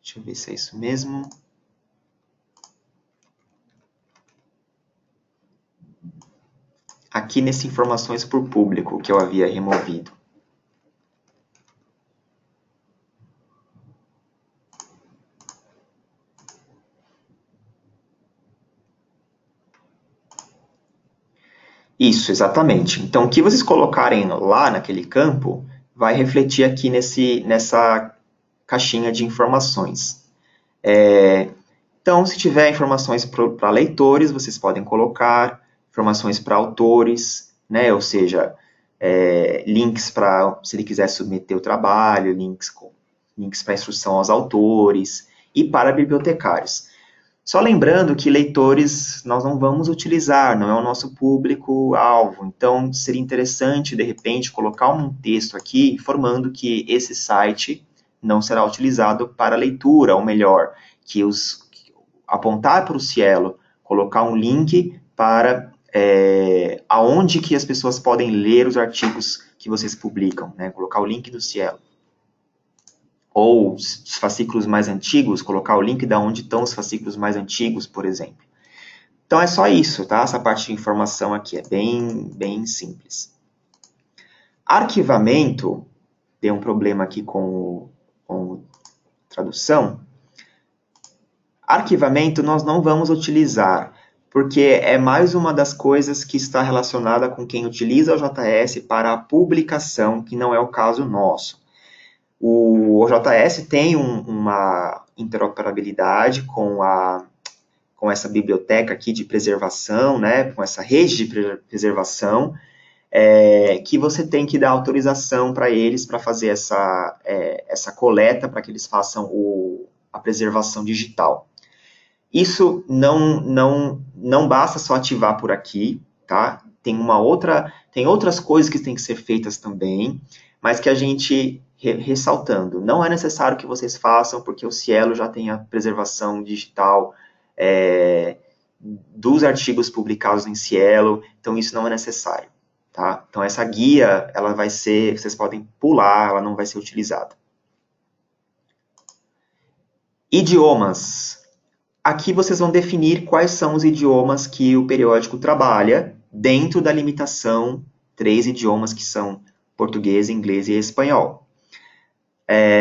deixa eu ver se é isso mesmo. Aqui nesse informações por público que eu havia removido. Isso, exatamente. Então, o que vocês colocarem lá naquele campo vai refletir aqui nessa caixinha de informações. Então, se tiver informações para leitores, vocês podem colocar informações para autores, né? Ou seja, links para, se ele quiser submeter o trabalho, links para instrução aos autores, e para bibliotecários. Só lembrando que leitores nós não vamos utilizar, não é o nosso público-alvo. Então, seria interessante, de repente, colocar um texto aqui informando que esse site não será utilizado para leitura, ou melhor, apontar para o Cielo, colocar um link para aonde que as pessoas podem ler os artigos que vocês publicam, né? Colocar o link do Cielo. Ou os fascículos mais antigos, colocar o link de onde estão os fascículos mais antigos, por exemplo. Então, é só isso, tá? Essa parte de informação aqui é bem simples. Arquivamento, tem um problema aqui com tradução. Arquivamento nós não vamos utilizar, porque é mais uma das coisas que está relacionada com quem utiliza o JS para a publicação, que não é o caso nosso. O OJS tem uma interoperabilidade com essa biblioteca aqui de preservação, né, com essa rede de preservação, que você tem que dar autorização para eles para fazer essa coleta, para que eles façam a preservação digital. Isso não basta só ativar por aqui, tá? Tem outras coisas que têm que ser feitas também, mas que a gente, ressaltando, não é necessário que vocês façam, porque o Cielo já tem a preservação digital dos artigos publicados em Cielo, então isso não é necessário, tá? Então essa guia, ela vai ser, vocês podem pular, ela não vai ser utilizada. Idiomas. Aqui vocês vão definir quais são os idiomas que o periódico trabalha, dentro da limitação 3 idiomas que são português, inglês e espanhol.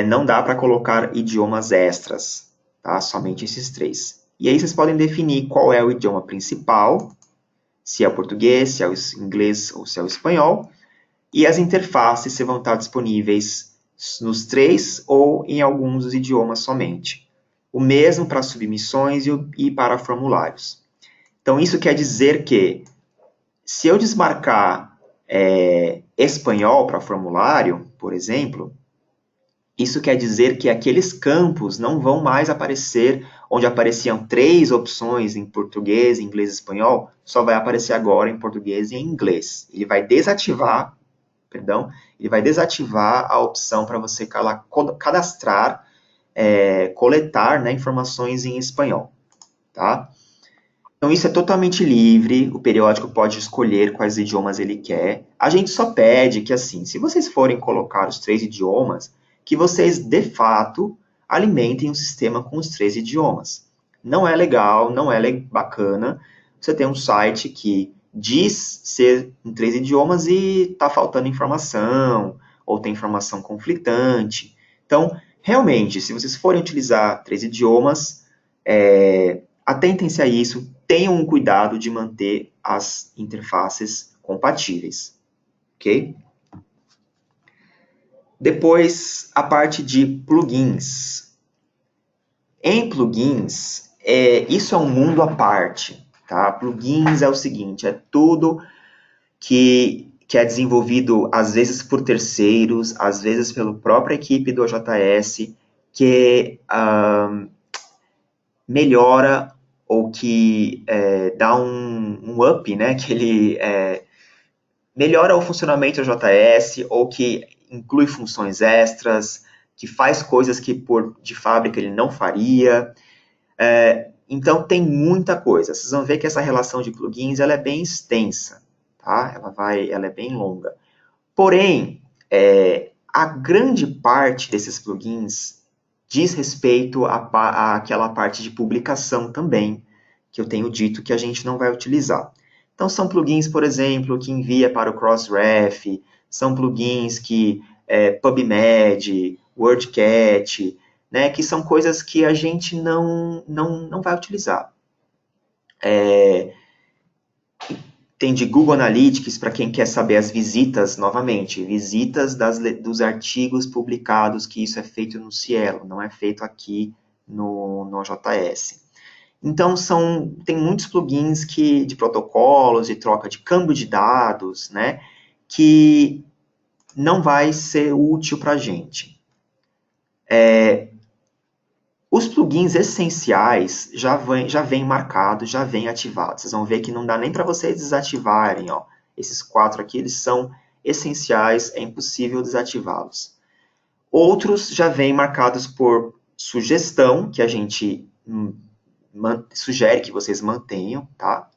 Não dá para colocar idiomas extras, tá? Somente esses 3. E aí vocês podem definir qual é o idioma principal, se é o português, se é o inglês ou se é o espanhol, e as interfaces se vão estar disponíveis nos 3 ou em alguns dos idiomas somente. O mesmo para submissões e para formulários. Então, isso quer dizer que, se eu desmarcar espanhol para formulário, por exemplo, isso quer dizer que aqueles campos não vão mais aparecer onde apareciam 3 opções em português, inglês e espanhol, só vai aparecer agora em português e em inglês. Ele vai desativar a opção para você cadastrar, coletar, né, informações em espanhol, tá? Então, isso é totalmente livre, o periódico pode escolher quais idiomas ele quer. A gente só pede que, assim, se vocês forem colocar os 3 idiomas, que vocês, de fato, alimentem o sistema com os 3 idiomas. Não é legal, não é bacana você ter um site que diz ser em 3 idiomas e está faltando informação, ou tem informação conflitante. Então, realmente, se vocês forem utilizar 3 idiomas, atentem-se a isso, tenham um cuidado de manter as interfaces compatíveis, ok? Depois, a parte de plugins. Em plugins, isso é um mundo à parte, tá? Plugins é o seguinte, é tudo que é desenvolvido, às vezes, por terceiros, às vezes pela própria equipe do OJS, que melhora ou que dá um up, né? Que ele melhora o funcionamento do JS ou que inclui funções extras, que faz coisas que de fábrica ele não faria. Então, tem muita coisa. Vocês vão ver que essa relação de plugins ela é bem extensa, tá? Ela é bem longa. Porém, a grande parte desses plugins diz respeito àquela parte de publicação também, que eu tenho dito que a gente não vai utilizar. Então, são plugins, por exemplo, que envia para o Crossref, são plugins que PubMed, WordCat, né, que são coisas que a gente não vai utilizar. Tem de Google Analytics, para quem quer saber as visitas, novamente, visitas dos artigos publicados, que isso é feito no Cielo, não é feito aqui no JS. Então, tem muitos plugins de protocolos, de troca de câmbio de dados, né, que não vai ser útil para a gente. Os plugins essenciais já vêm marcados, já vêm ativados. Vocês vão ver que não dá nem para vocês desativarem. Ó. Esses 4 aqui, eles são essenciais, é impossível desativá-los. Outros já vêm marcados por sugestão, que a gente sugere que vocês mantenham, tá?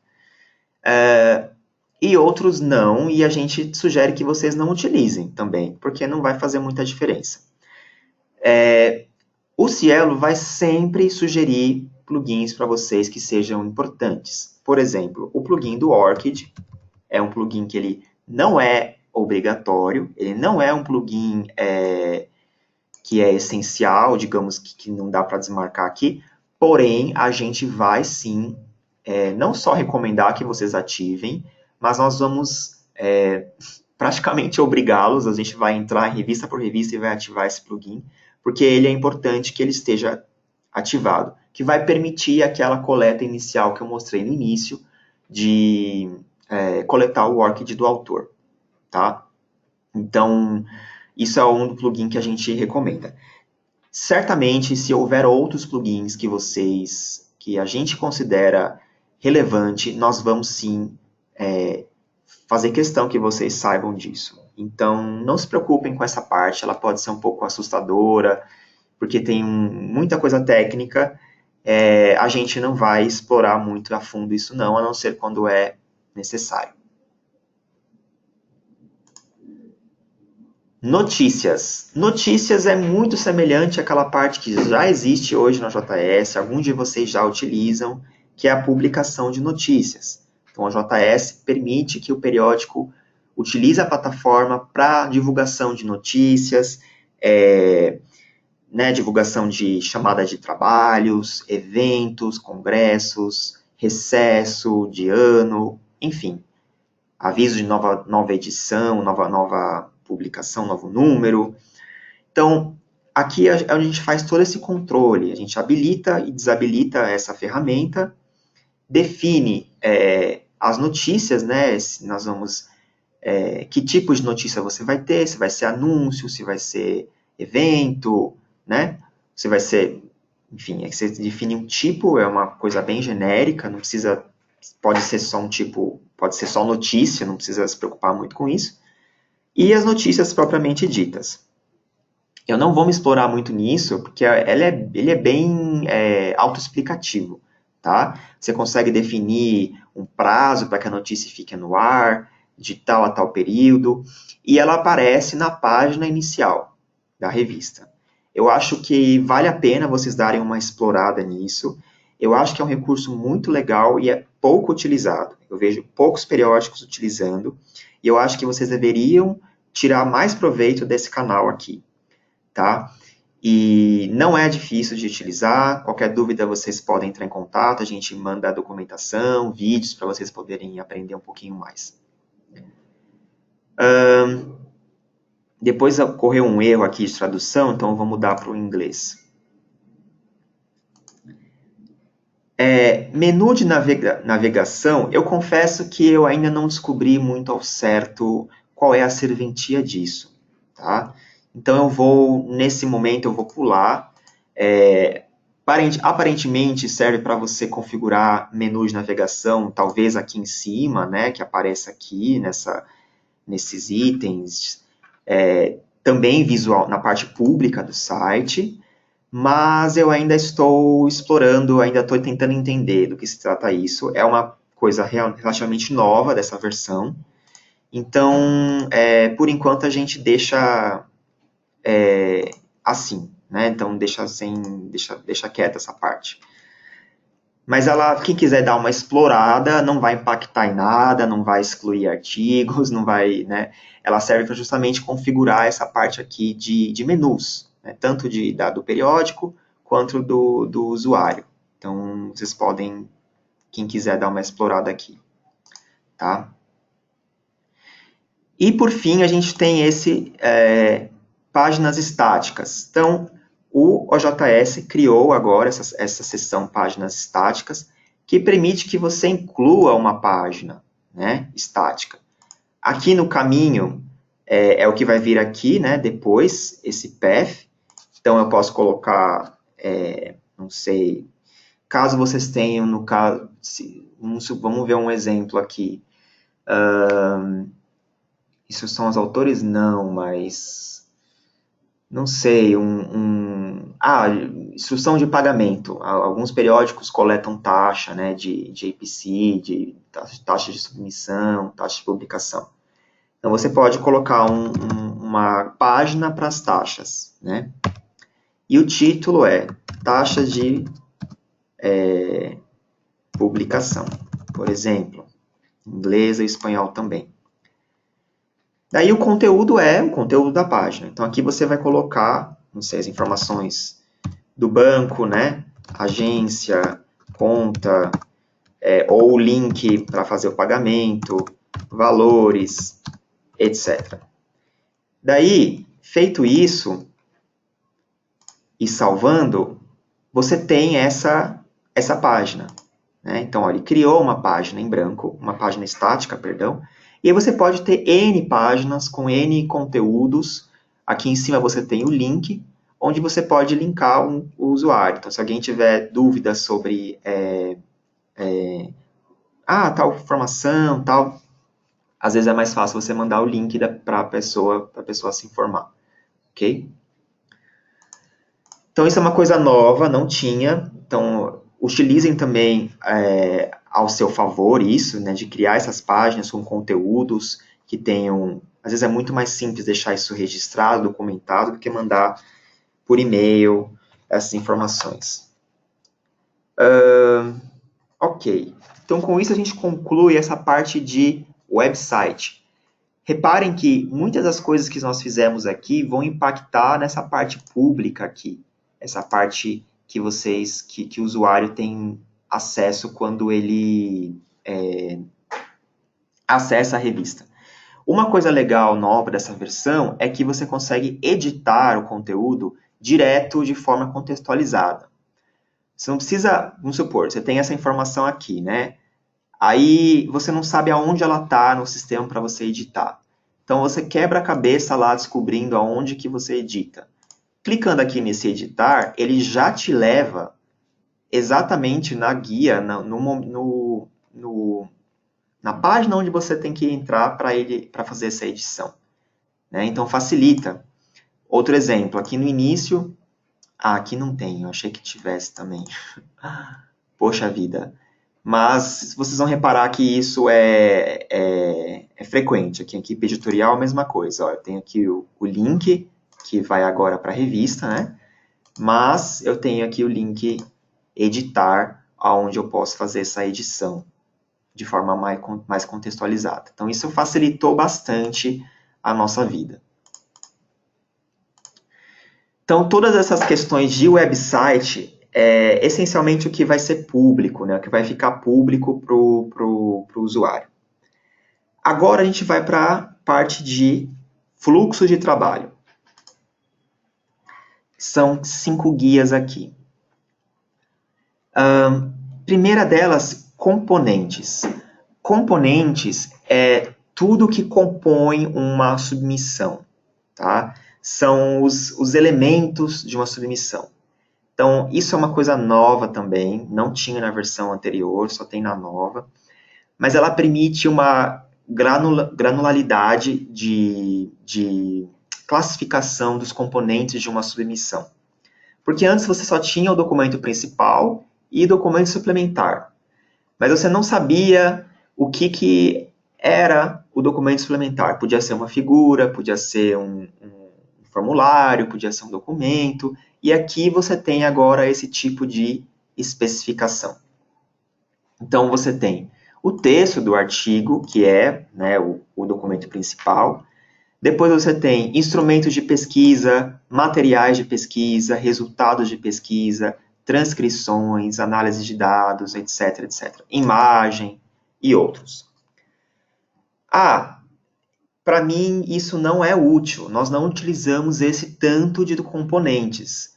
E outros não, e a gente sugere que vocês não utilizem também, porque não vai fazer muita diferença. O Cielo vai sempre sugerir plugins para vocês que sejam importantes. Por exemplo, o plugin do Orchid é um plugin que ele não é obrigatório, ele não é um plugin que é essencial, digamos que não dá para desmarcar aqui, porém, a gente vai sim, não só recomendar que vocês ativem, mas nós vamos praticamente obrigá-los, a gente vai entrar revista por revista e vai ativar esse plugin, porque ele é importante que ele esteja ativado, que vai permitir aquela coleta inicial que eu mostrei no início, de coletar o ORCID do autor, tá? Então, isso é um plugin que a gente recomenda. Certamente, se houver outros plugins que a gente considera relevante, nós vamos sim fazer questão que vocês saibam disso. Então, não se preocupem com essa parte, ela pode ser um pouco assustadora, porque tem muita coisa técnica, a gente não vai explorar muito a fundo isso não, a não ser quando é necessário. Notícias. Notícias é muito semelhante àquela parte que já existe hoje na JS, alguns de vocês já utilizam, que é a publicação de notícias. Então, a JS permite que o periódico utilize a plataforma para divulgação de notícias, divulgação de chamada de trabalhos, eventos, congressos, recesso de ano, enfim, aviso de nova edição, nova publicação, novo número. Então, aqui é onde a gente faz todo esse controle, a gente habilita e desabilita essa ferramenta, define as notícias, né, se nós vamos, que tipo de notícia você vai ter, se vai ser anúncio, se vai ser evento, né, se vai ser, enfim, você define um tipo, é uma coisa bem genérica, não precisa, pode ser só um tipo, pode ser só notícia, não precisa se preocupar muito com isso, e as notícias propriamente ditas. Eu não vou me explorar muito nisso, porque ele é bem autoexplicativo, tá? Você consegue definir um prazo para que a notícia fique no ar, de tal a tal período, e ela aparece na página inicial da revista. Eu acho que vale a pena vocês darem uma explorada nisso. Eu acho que é um recurso muito legal e é pouco utilizado. Eu vejo poucos periódicos utilizando, e eu acho que vocês deveriam tirar mais proveito desse canal aqui. Tá? E não é difícil de utilizar, qualquer dúvida vocês podem entrar em contato, a gente manda a documentação, vídeos para vocês poderem aprender um pouquinho mais. Depois ocorreu um erro aqui de tradução, então eu vou mudar para o inglês. Menu de navegação, eu confesso que eu ainda não descobri muito ao certo qual é a serventia disso, tá? Então, nesse momento, eu vou pular. Aparentemente, serve para você configurar menu de navegação, talvez aqui em cima, né, que apareça aqui nesses itens, também visual na parte pública do site, mas eu ainda estou explorando, ainda estou tentando entender do que se trata isso. É uma coisa relativamente nova dessa versão, então, por enquanto, a gente deixa assim, né? Então deixa quieta essa parte. Mas quem quiser dar uma explorada, não vai impactar em nada, não vai excluir artigos, não vai, né? Ela serve para justamente configurar essa parte aqui de menus, né? Tanto do periódico quanto do usuário. Então, vocês podem, quem quiser dar uma explorada aqui, tá? E, por fim, a gente tem páginas estáticas. Então, o OJS criou agora essa seção páginas estáticas, que permite que você inclua uma página, né, estática. Aqui no caminho, é o que vai vir aqui, né, depois, esse path. Então, eu posso colocar, não sei, caso vocês tenham, no caso, vamos ver um exemplo aqui. Isso são os autores? Não, mas... Não sei, instrução de pagamento. Alguns periódicos coletam taxa, né, de APC, de taxa de submissão, taxa de publicação. Então, você pode colocar uma página para as taxas, né? E o título é taxa de publicação, por exemplo. Inglês e espanhol também. Daí o conteúdo é o conteúdo da página. Então aqui você vai colocar, não sei, as informações do banco, né? Agência, conta, ou link para fazer o pagamento, valores, etc. Daí, feito isso, e salvando, você tem essa página. Né? Então, ó, ele criou uma página em branco, uma página estática, perdão, e aí você pode ter N páginas com N conteúdos. Aqui em cima você tem o link, onde você pode linkar o usuário. Então, se alguém tiver dúvidas sobre tal informação, tal, às vezes é mais fácil você mandar o link para a pessoa se informar. Ok? Então, isso é uma coisa nova, não tinha. Então, utilizem também ao seu favor isso, né, de criar essas páginas com conteúdos que tenham... Às vezes é muito mais simples deixar isso registrado, documentado, do que mandar por e-mail essas informações. Ok. Então, com isso, a gente conclui essa parte de website. Reparem que muitas das coisas que nós fizemos aqui vão impactar nessa parte pública aqui, essa parte que que o usuário tem acesso quando ele acessa a revista. Uma coisa legal nova dessa versão é que você consegue editar o conteúdo direto de forma contextualizada. Você não precisa, vamos supor, você tem essa informação aqui, né? Aí você não sabe aonde ela está no sistema para você editar. Então você quebra a cabeça lá descobrindo aonde que você edita. Clicando aqui nesse editar, ele já te leva exatamente na guia, na página onde você tem que entrar para fazer essa edição. Né? Então facilita. Outro exemplo, aqui no início... Ah, aqui não tem, eu achei que tivesse também. Poxa vida. Mas vocês vão reparar que isso é frequente. Aqui em equipe editorial, a mesma coisa. Ó, eu tenho aqui o link, que vai agora para a revista, né? Mas eu tenho aqui o link editar, onde eu posso fazer essa edição de forma mais contextualizada. Então, isso facilitou bastante a nossa vida. Então, todas essas questões de website é essencialmente o que vai ser público, né? O que vai ficar público para o usuário. Agora a gente vai para a parte de fluxo de trabalho. São 5 guias aqui. Primeira delas, componentes. Componentes é tudo que compõe uma submissão, tá? São os elementos de uma submissão. Então, isso é uma coisa nova também, não tinha na versão anterior, só tem na nova, mas ela permite uma granularidade de classificação dos componentes de uma submissão. Porque antes você só tinha o documento principal e documento suplementar, mas você não sabia o que era o documento suplementar. Podia ser uma figura, podia ser um formulário, podia ser um documento, e aqui você tem agora esse tipo de especificação. Então, você tem o texto do artigo, que é, né, o documento principal. Depois você tem instrumentos de pesquisa, materiais de pesquisa, resultados de pesquisa, transcrições, análise de dados, etc, etc. Imagem e outros. Para mim, isso não é útil. Nós não utilizamos esse tanto de componentes.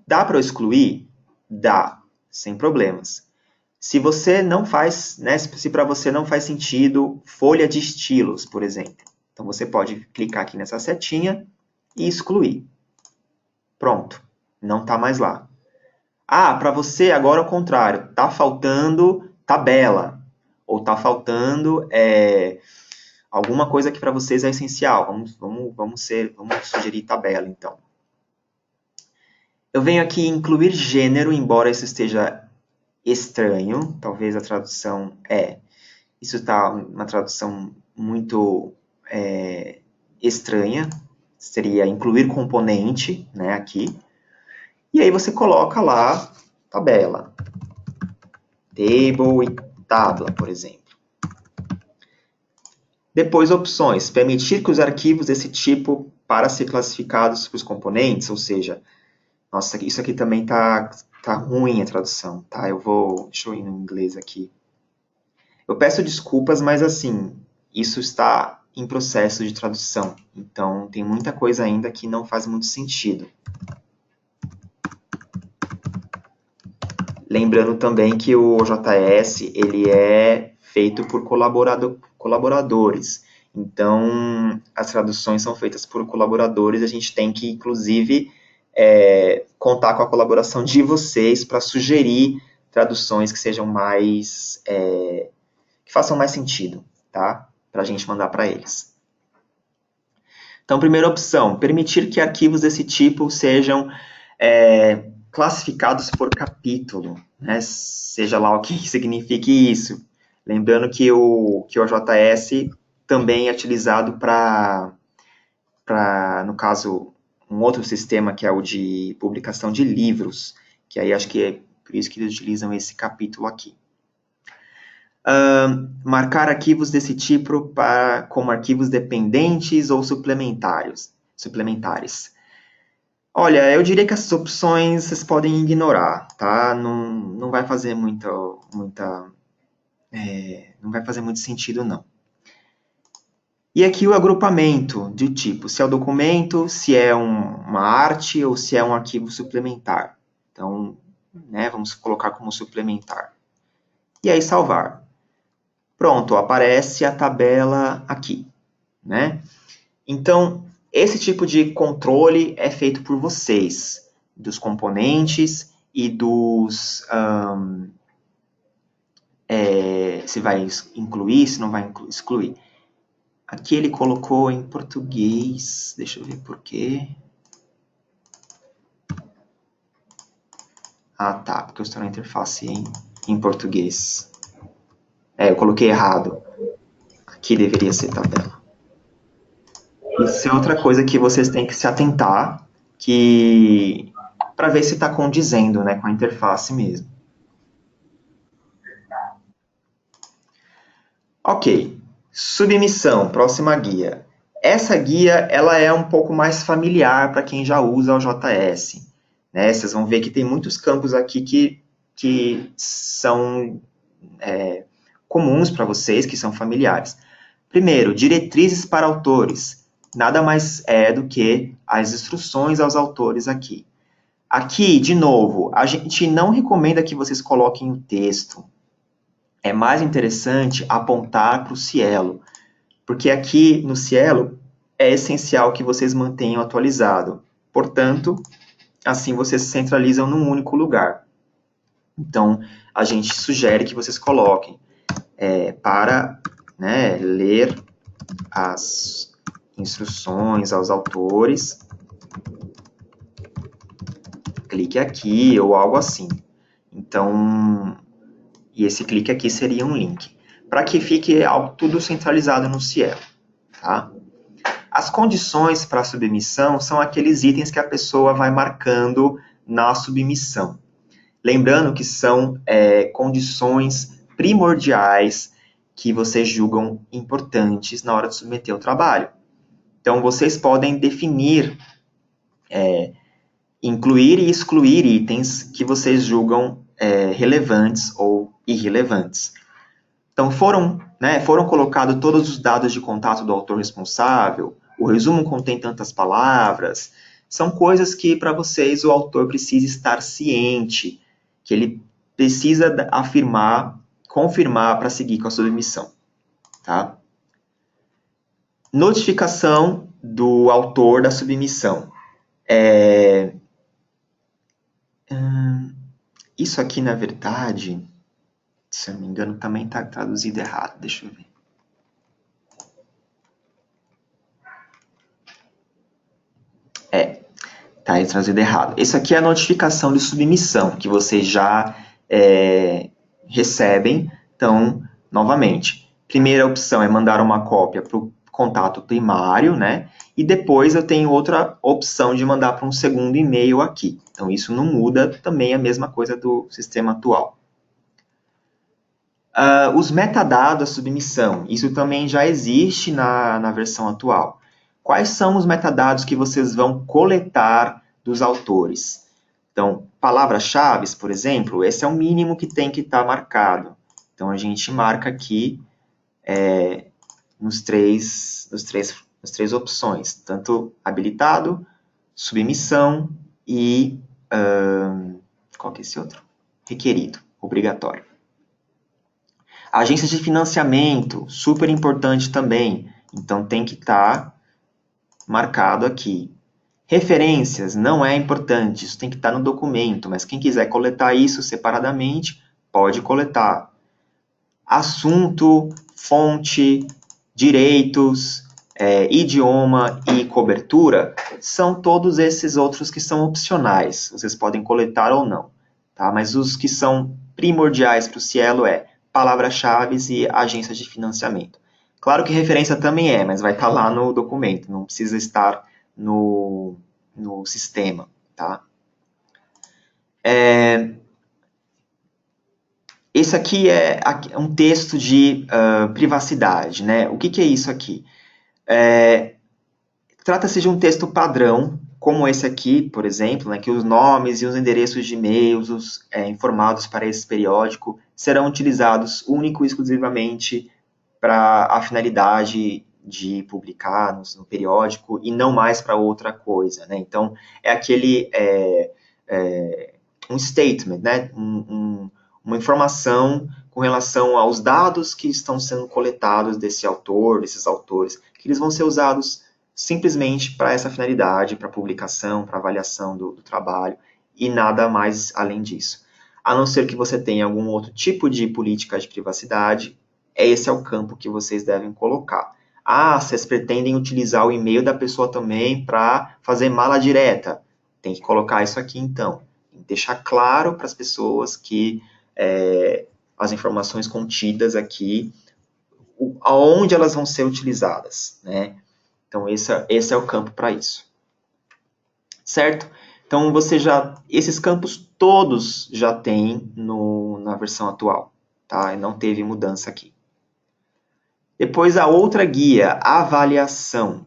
Dá para eu excluir? Dá, sem problemas. Se você não faz, né, se para você não faz sentido folha de estilos, por exemplo. Então, você pode clicar aqui nessa setinha e excluir. Pronto, não está mais lá. Para você, agora ao contrário, está faltando tabela, ou está faltando alguma coisa que para vocês é essencial. Vamos sugerir tabela, então. Eu venho aqui incluir gênero, embora isso esteja estranho. Talvez a tradução isso está uma tradução muito estranha. Seria incluir componente, né, aqui. E aí você coloca lá tabela. Table e tabla, por exemplo. Depois, opções. Permitir que os arquivos desse tipo para ser classificados por componentes, ou seja, nossa, isso aqui também tá ruim a tradução, tá? Deixa eu ir no inglês aqui. Eu peço desculpas, mas assim, isso está em processo de tradução, então tem muita coisa ainda que não faz muito sentido. Lembrando também que o OJS, ele é feito por colaboradores. Então, as traduções são feitas por colaboradores, a gente tem que, inclusive, contar com a colaboração de vocês para sugerir traduções que sejam mais... que façam mais sentido, tá? Para a gente mandar para eles. Então, primeira opção, permitir que arquivos desse tipo sejam classificados por capítulo, né? Seja lá o que signifique isso. Lembrando que o OJS também é utilizado para, no caso, um outro sistema que é o de publicação de livros, que aí acho que é por isso que eles utilizam esse capítulo aqui. Marcar arquivos desse tipo como arquivos dependentes ou suplementares. Olha, eu diria que essas opções vocês podem ignorar, tá? Não vai fazer não vai fazer muito sentido, não. E aqui o agrupamento de tipo, se é o documento, se é uma arte ou se é um arquivo suplementar. Então, né, vamos colocar como suplementar. E aí salvar. Pronto, aparece a tabela aqui, né? Então, esse tipo de controle é feito por vocês, dos componentes e se vai incluir, se não vai excluir. Aqui ele colocou em português, deixa eu ver por quê. Ah, tá, porque eu estou na interface em português. Eu coloquei errado. Aqui deveria ser tabela. Isso é outra coisa que vocês têm que se atentar, para ver se está condizendo, né, com a interface mesmo. Ok, submissão, próxima guia. Essa guia ela é um pouco mais familiar para quem já usa o JS. Né? Vocês vão ver que tem muitos campos aqui que são comuns para vocês, que são familiares. Primeiro, diretrizes para autores. Nada mais é do que as instruções aos autores aqui. Aqui, de novo, a gente não recomenda que vocês coloquem o texto. É mais interessante apontar para o Cielo, porque aqui no Cielo é essencial que vocês mantenham atualizado. Portanto, assim vocês se centralizam num único lugar. Então, a gente sugere que vocês coloquem para ler as instruções aos autores, clique aqui ou algo assim. Então, e esse clique aqui seria um link, para que fique tudo centralizado no Cielo. Tá? As condições para a submissão são aqueles itens que a pessoa vai marcando na submissão. Lembrando que são condições primordiais que vocês julgam importantes na hora de submeter o trabalho. Então, vocês podem definir, incluir e excluir itens que vocês julgam relevantes ou irrelevantes. Então, foram colocados todos os dados de contato do autor responsável, o resumo contém tantas palavras, são coisas que, para vocês, o autor precisa estar ciente, que ele precisa confirmar para seguir com a submissão. Tá? Notificação do autor da submissão. Isso aqui, na verdade, se eu não me engano, também está traduzido errado. Deixa eu ver. Está traduzido errado. Isso aqui é a notificação de submissão, que vocês já recebem. Então, novamente, primeira opção é mandar uma cópia para o contato primário, né? E depois eu tenho outra opção de mandar para um segundo e-mail aqui. Então, isso não muda, também é a mesma coisa do sistema atual. Os metadados da submissão, isso também já existe na versão atual. Quais são os metadados que vocês vão coletar dos autores? Então, palavras-chave, por exemplo, esse é o mínimo que tem que estar marcado. Então, a gente marca aqui nas três opções, tanto habilitado, submissão e qual que é esse outro? Requerido, obrigatório. Agências de financiamento, super importante também. Então, tem que estar marcado aqui. Referências, não é importante, isso tem que estar no documento, mas quem quiser coletar isso separadamente, pode coletar. Assunto, fonte, direitos, idioma e cobertura, são todos esses outros que são opcionais, vocês podem coletar ou não. Tá? Mas os que são primordiais para o Cielo palavras-chave e agências de financiamento. Claro que referência também mas vai estar lá no documento, não precisa estar no sistema. Tá? Esse aqui é um texto de privacidade, né? O que é isso aqui? Trata-se de um texto padrão, como esse aqui, por exemplo, né, que os nomes e os endereços de e-mails informados para esse periódico serão utilizados único e exclusivamente para a finalidade de publicar no periódico e não mais para outra coisa, né? Então, é aquele um statement, né? Uma informação com relação aos dados que estão sendo coletados desse autor, desses autores, que eles vão ser usados simplesmente para essa finalidade, para publicação, para avaliação do trabalho, e nada mais além disso. A não ser que você tenha algum outro tipo de política de privacidade, esse é o campo que vocês devem colocar. Ah, vocês pretendem utilizar o e-mail da pessoa também para fazer mala direta. Tem que colocar isso aqui então. Tem que deixar claro para as pessoas que as informações contidas aqui, aonde elas vão ser utilizadas, né? Então, esse é o campo para isso. Certo? Então, esses campos todos já tem na versão atual, tá? Não teve mudança aqui. Depois, a outra guia, avaliação.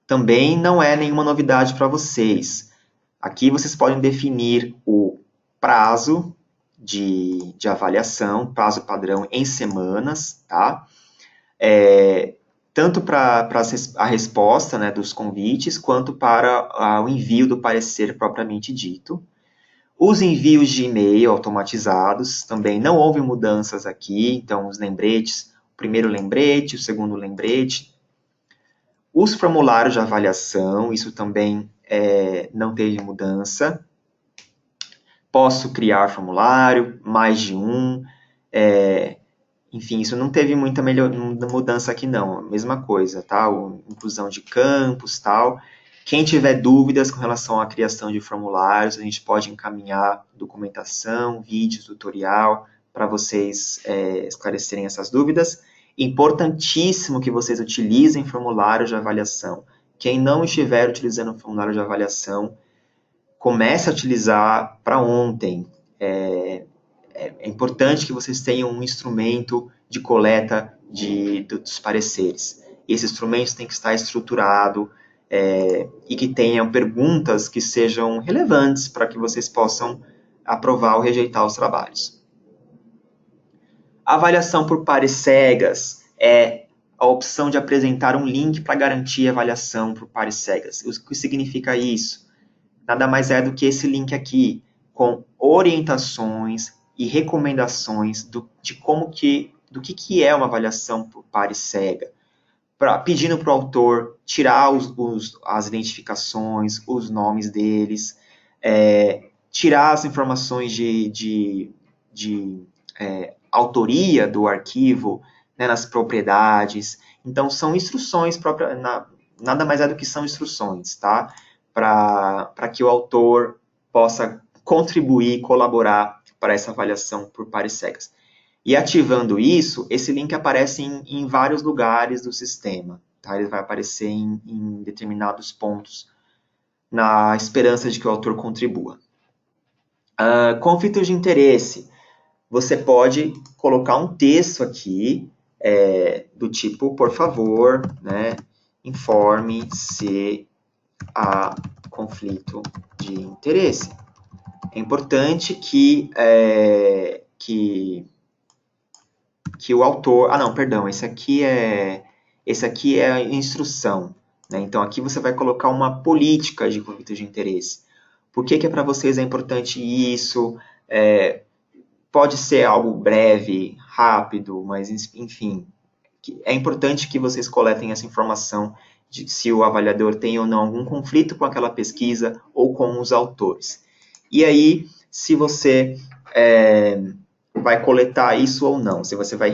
Também não é nenhuma novidade para vocês. Aqui vocês podem definir o prazo de avaliação, prazo padrão em semanas, tá? Tanto para a resposta, né, dos convites, quanto para o envio do parecer propriamente dito. Os envios de e-mail automatizados, também não houve mudanças aqui, então os lembretes, o primeiro lembrete, o segundo lembrete. Os formulários de avaliação, isso também não teve mudança. Posso criar formulário, mais de um, enfim, isso não teve muita mudança aqui não, a mesma coisa, tá? Inclusão de campos, tal. Quem tiver dúvidas com relação à criação de formulários, a gente pode encaminhar documentação, vídeos, tutorial, para vocês esclarecerem essas dúvidas. Importantíssimo que vocês utilizem formulários de avaliação. Quem não estiver utilizando formulário de avaliação, comece a utilizar para ontem. É importante que vocês tenham um instrumento de coleta dos pareceres. Esse instrumento tem que estar estruturado e que tenham perguntas que sejam relevantes para que vocês possam aprovar ou rejeitar os trabalhos. A avaliação por pares cegas é a opção de apresentar um link para garantir a avaliação por pares cegas. O que significa isso? Nada mais é do que esse link aqui, com orientações e recomendações do que é uma avaliação por pares cega, pedindo para o autor tirar as identificações, os nomes deles, tirar as informações de autoria do arquivo, né, nas propriedades. Então, são instruções próprias, nada mais é do que são instruções, tá? Para que o autor possa contribuir, colaborar para essa avaliação por pares cegas. E ativando isso, esse link aparece em vários lugares do sistema, tá? Ele vai aparecer em determinados pontos, na esperança de que o autor contribua. Conflito de interesse. Você pode colocar um texto aqui, do tipo, por favor, né, informe se há conflito de interesse. É importante que o autor... não, perdão, esse aqui é a instrução, né? Então, aqui você vai colocar uma política de conflito de interesse. Por que para vocês é importante isso? Pode ser algo breve, rápido, mas, enfim, é importante que vocês coletem essa informação de se o avaliador tem ou não algum conflito com aquela pesquisa ou com os autores. E aí, se você vai coletar isso ou não, se você vai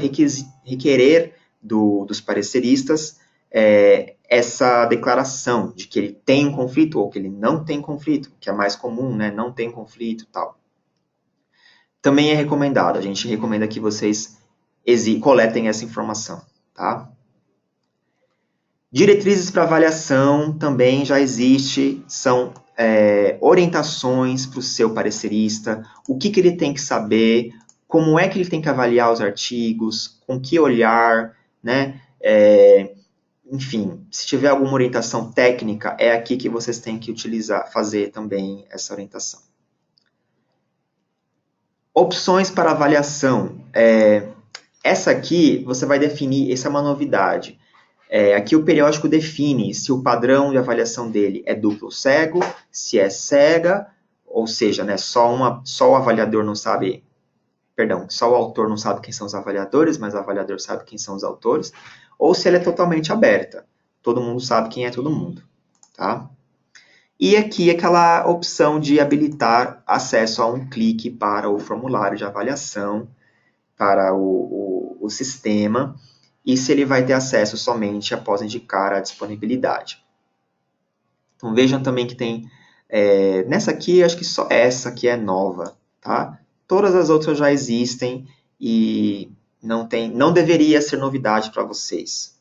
requerer dos pareceristas essa declaração de que ele tem um conflito ou que ele não tem conflito, que é mais comum, né? Não tem conflito e tal. Também é recomendado, a gente recomenda que vocês coletem essa informação, tá? Diretrizes para avaliação também já existe, são orientações para o seu parecerista, o que ele tem que saber, como é que ele tem que avaliar os artigos, com que olhar, né? Enfim, se tiver alguma orientação técnica, é aqui que vocês têm que utilizar, fazer também essa orientação. Opções para avaliação. Essa aqui você vai definir, essa é uma novidade. Aqui o periódico define se o padrão de avaliação dele é duplo cego, se é cega, ou seja, né, só o avaliador não sabe, perdão, só o autor não sabe quem são os avaliadores, mas o avaliador sabe quem são os autores, ou se ela é totalmente aberta. Todo mundo sabe quem é todo mundo, tá? E aqui aquela opção de habilitar acesso a um clique para o formulário de avaliação, para o sistema, e se ele vai ter acesso somente após indicar a disponibilidade. Então vejam também que tem, nessa aqui, acho que só essa aqui é nova, tá? Todas as outras já existem e não deveria ser novidade para vocês.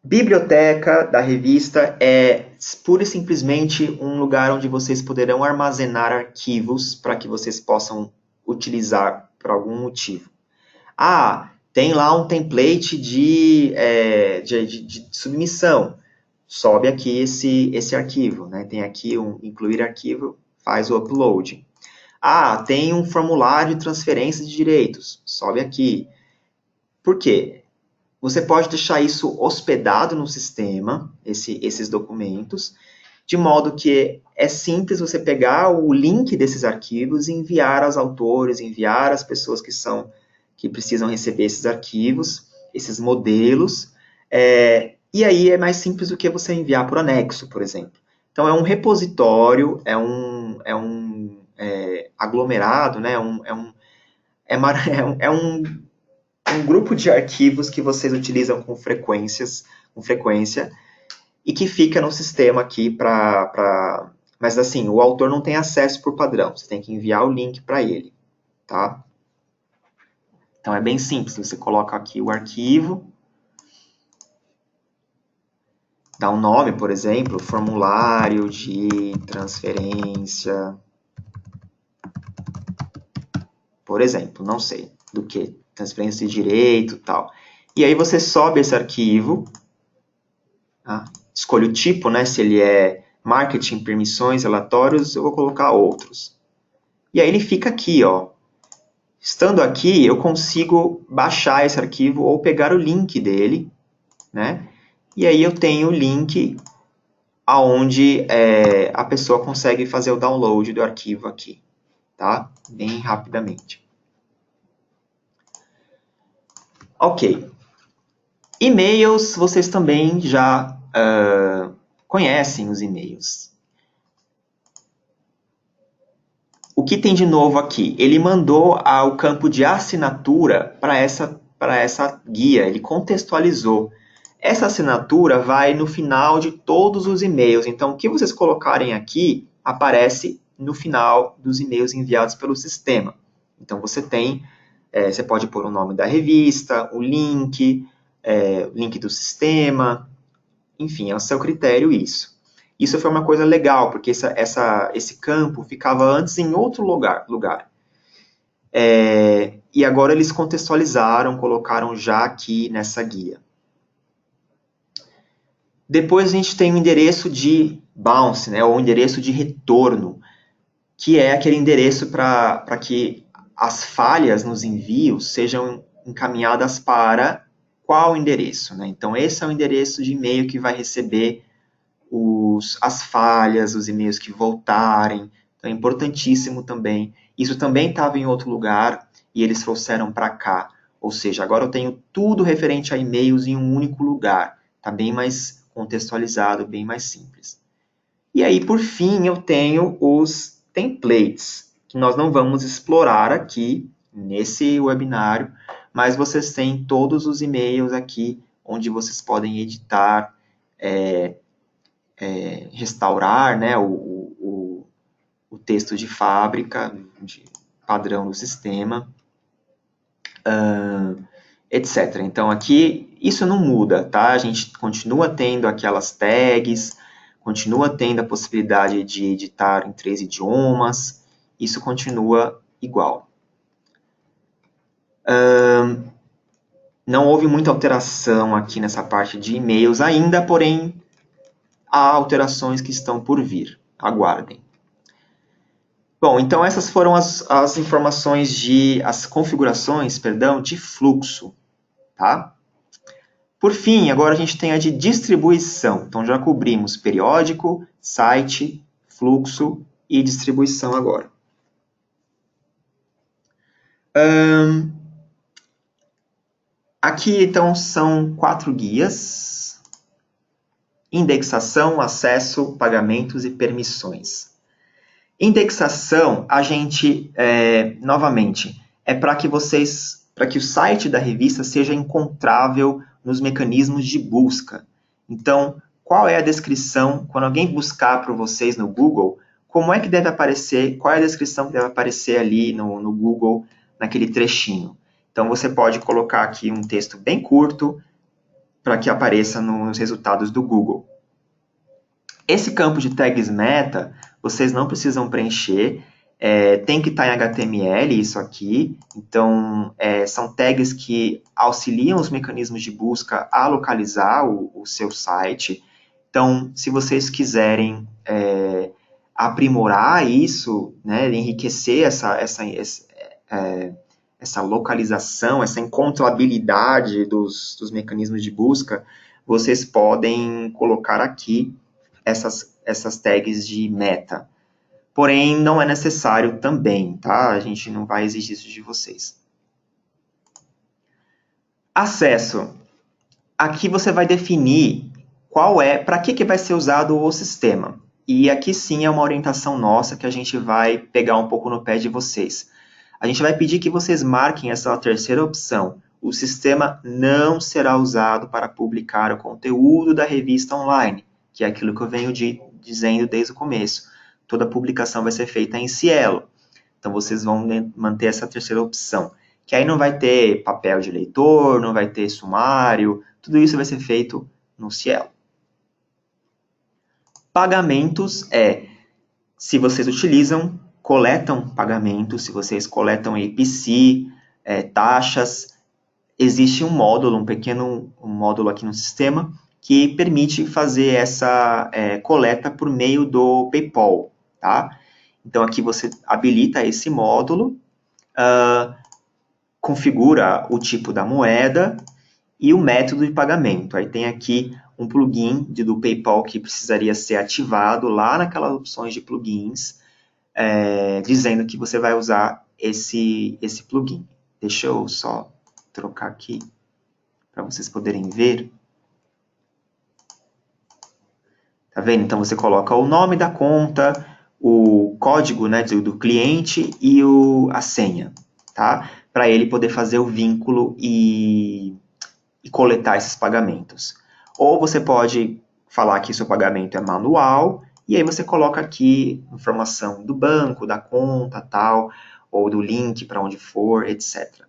Biblioteca da revista é pura e simplesmente um lugar onde vocês poderão armazenar arquivos para que vocês possam utilizar por algum motivo. Tem lá um template de submissão. Sobe aqui esse arquivo, né? Tem aqui um incluir arquivo, faz o upload. Tem um formulário de transferência de direitos. Sobe aqui. Por quê? Você pode deixar isso hospedado no sistema, esses documentos, de modo que é simples você pegar o link desses arquivos e enviar aos autores, enviar às pessoas que precisam receber esses arquivos, esses modelos, e aí é mais simples do que você enviar por anexo, por exemplo. Então, é um repositório, é um aglomerado, né? É um grupo de arquivos que vocês utilizam com frequência e que fica no sistema aqui Mas assim, o autor não tem acesso por padrão, você tem que enviar o link para ele, tá? Então é bem simples, você coloca aqui o arquivo, dá um nome, por exemplo, formulário de transferência, por exemplo, não sei do que, transferência de direito e tal. E aí você sobe esse arquivo, tá? Escolhe o tipo, né? Se ele é marketing, permissões, relatórios, eu vou colocar outros. E aí ele fica aqui, ó. Estando aqui, eu consigo baixar esse arquivo ou pegar o link dele, né? E aí eu tenho o link aonde a pessoa consegue fazer o download do arquivo aqui, tá? Bem rapidamente. Ok. E-mails, vocês também já conhecem os e-mails. O que tem de novo aqui? Ele mandou o campo de assinatura para essa guia, ele contextualizou. Essa assinatura vai no final de todos os e-mails, então o que vocês colocarem aqui aparece no final dos e-mails enviados pelo sistema. Então você pode pôr o nome da revista, o link do sistema, enfim, é o seu critério isso. Isso foi uma coisa legal, porque esse campo ficava antes em outro lugar. E agora eles contextualizaram, colocaram já aqui nessa guia. Depois a gente tem o endereço de bounce, né, ou endereço de retorno, que é aquele endereço para que as falhas nos envios sejam encaminhadas para qual endereço, né? Então, esse é o endereço de e-mail que vai receber as falhas, os e-mails que voltarem. Então, é importantíssimo também. Isso também estava em outro lugar e eles trouxeram para cá. Ou seja, agora eu tenho tudo referente a e-mails em um único lugar. Está bem mais contextualizado, bem mais simples. E aí, por fim, eu tenho os templates, que nós não vamos explorar aqui nesse webinário, mas vocês têm todos os e-mails aqui, onde vocês podem editar, restaurar, né, o texto de fábrica, de padrão do sistema, etc. Então, aqui, isso não muda, tá? A gente continua tendo aquelas tags, continua tendo a possibilidade de editar em 3 idiomas, isso continua igual. Não houve muita alteração aqui nessa parte de e-mails ainda, porém, há alterações que estão por vir. Aguardem. Bom, então essas foram as informações as configurações, perdão, de fluxo, tá? Por fim, agora a gente tem a de distribuição. Então já cobrimos periódico, site, fluxo e distribuição agora. Aqui, então, são 4 guias: indexação, acesso, pagamentos e permissões. Indexação, a gente, novamente, é para que o site da revista seja encontrável nos mecanismos de busca. Então, qual é a descrição, quando alguém buscar para vocês no Google, como é que deve aparecer, qual é a descrição que deve aparecer ali no Google, naquele trechinho? Então, você pode colocar aqui um texto bem curto para que apareça nos resultados do Google. Esse campo de tags meta, vocês não precisam preencher, tem que estar em HTML isso aqui, então são tags que auxiliam os mecanismos de busca a localizar o seu site. Então, se vocês quiserem aprimorar isso, né, enriquecer essa localização, essa encontrabilidade dos mecanismos de busca, vocês podem colocar aqui essas tags de meta. Porém, não é necessário também, tá? A gente não vai exigir isso de vocês. Acesso. Aqui você vai definir para que vai ser usado o sistema. E aqui sim é uma orientação nossa que a gente vai pegar um pouco no pé de vocês. A gente vai pedir que vocês marquem essa terceira opção. O sistema não será usado para publicar o conteúdo da revista online, que é aquilo que eu venho dizendo desde o começo. Toda publicação vai ser feita em Cielo. Então, vocês vão manter essa terceira opção, que aí não vai ter papel de leitor, não vai ter sumário, tudo isso vai ser feito no Cielo. Pagamentos se vocês coletam pagamentos, se vocês coletam APC, taxas, existe um pequeno módulo aqui no sistema que permite fazer essa coleta por meio do PayPal, tá? Então, aqui você habilita esse módulo, configura o tipo da moeda e o método de pagamento. Aí tem aqui um plugin do PayPal que precisaria ser ativado lá naquelas opções de plugins, dizendo que você vai usar esse plugin. Deixa eu só trocar aqui para vocês poderem ver. Tá vendo? Então, você coloca o nome da conta, o código, né, do cliente e a senha, tá? Para ele poder fazer o vínculo e coletar esses pagamentos. Ou você pode falar que seu pagamento é manual, e aí você coloca aqui informação do banco, da conta, tal, ou do link para onde for, etc.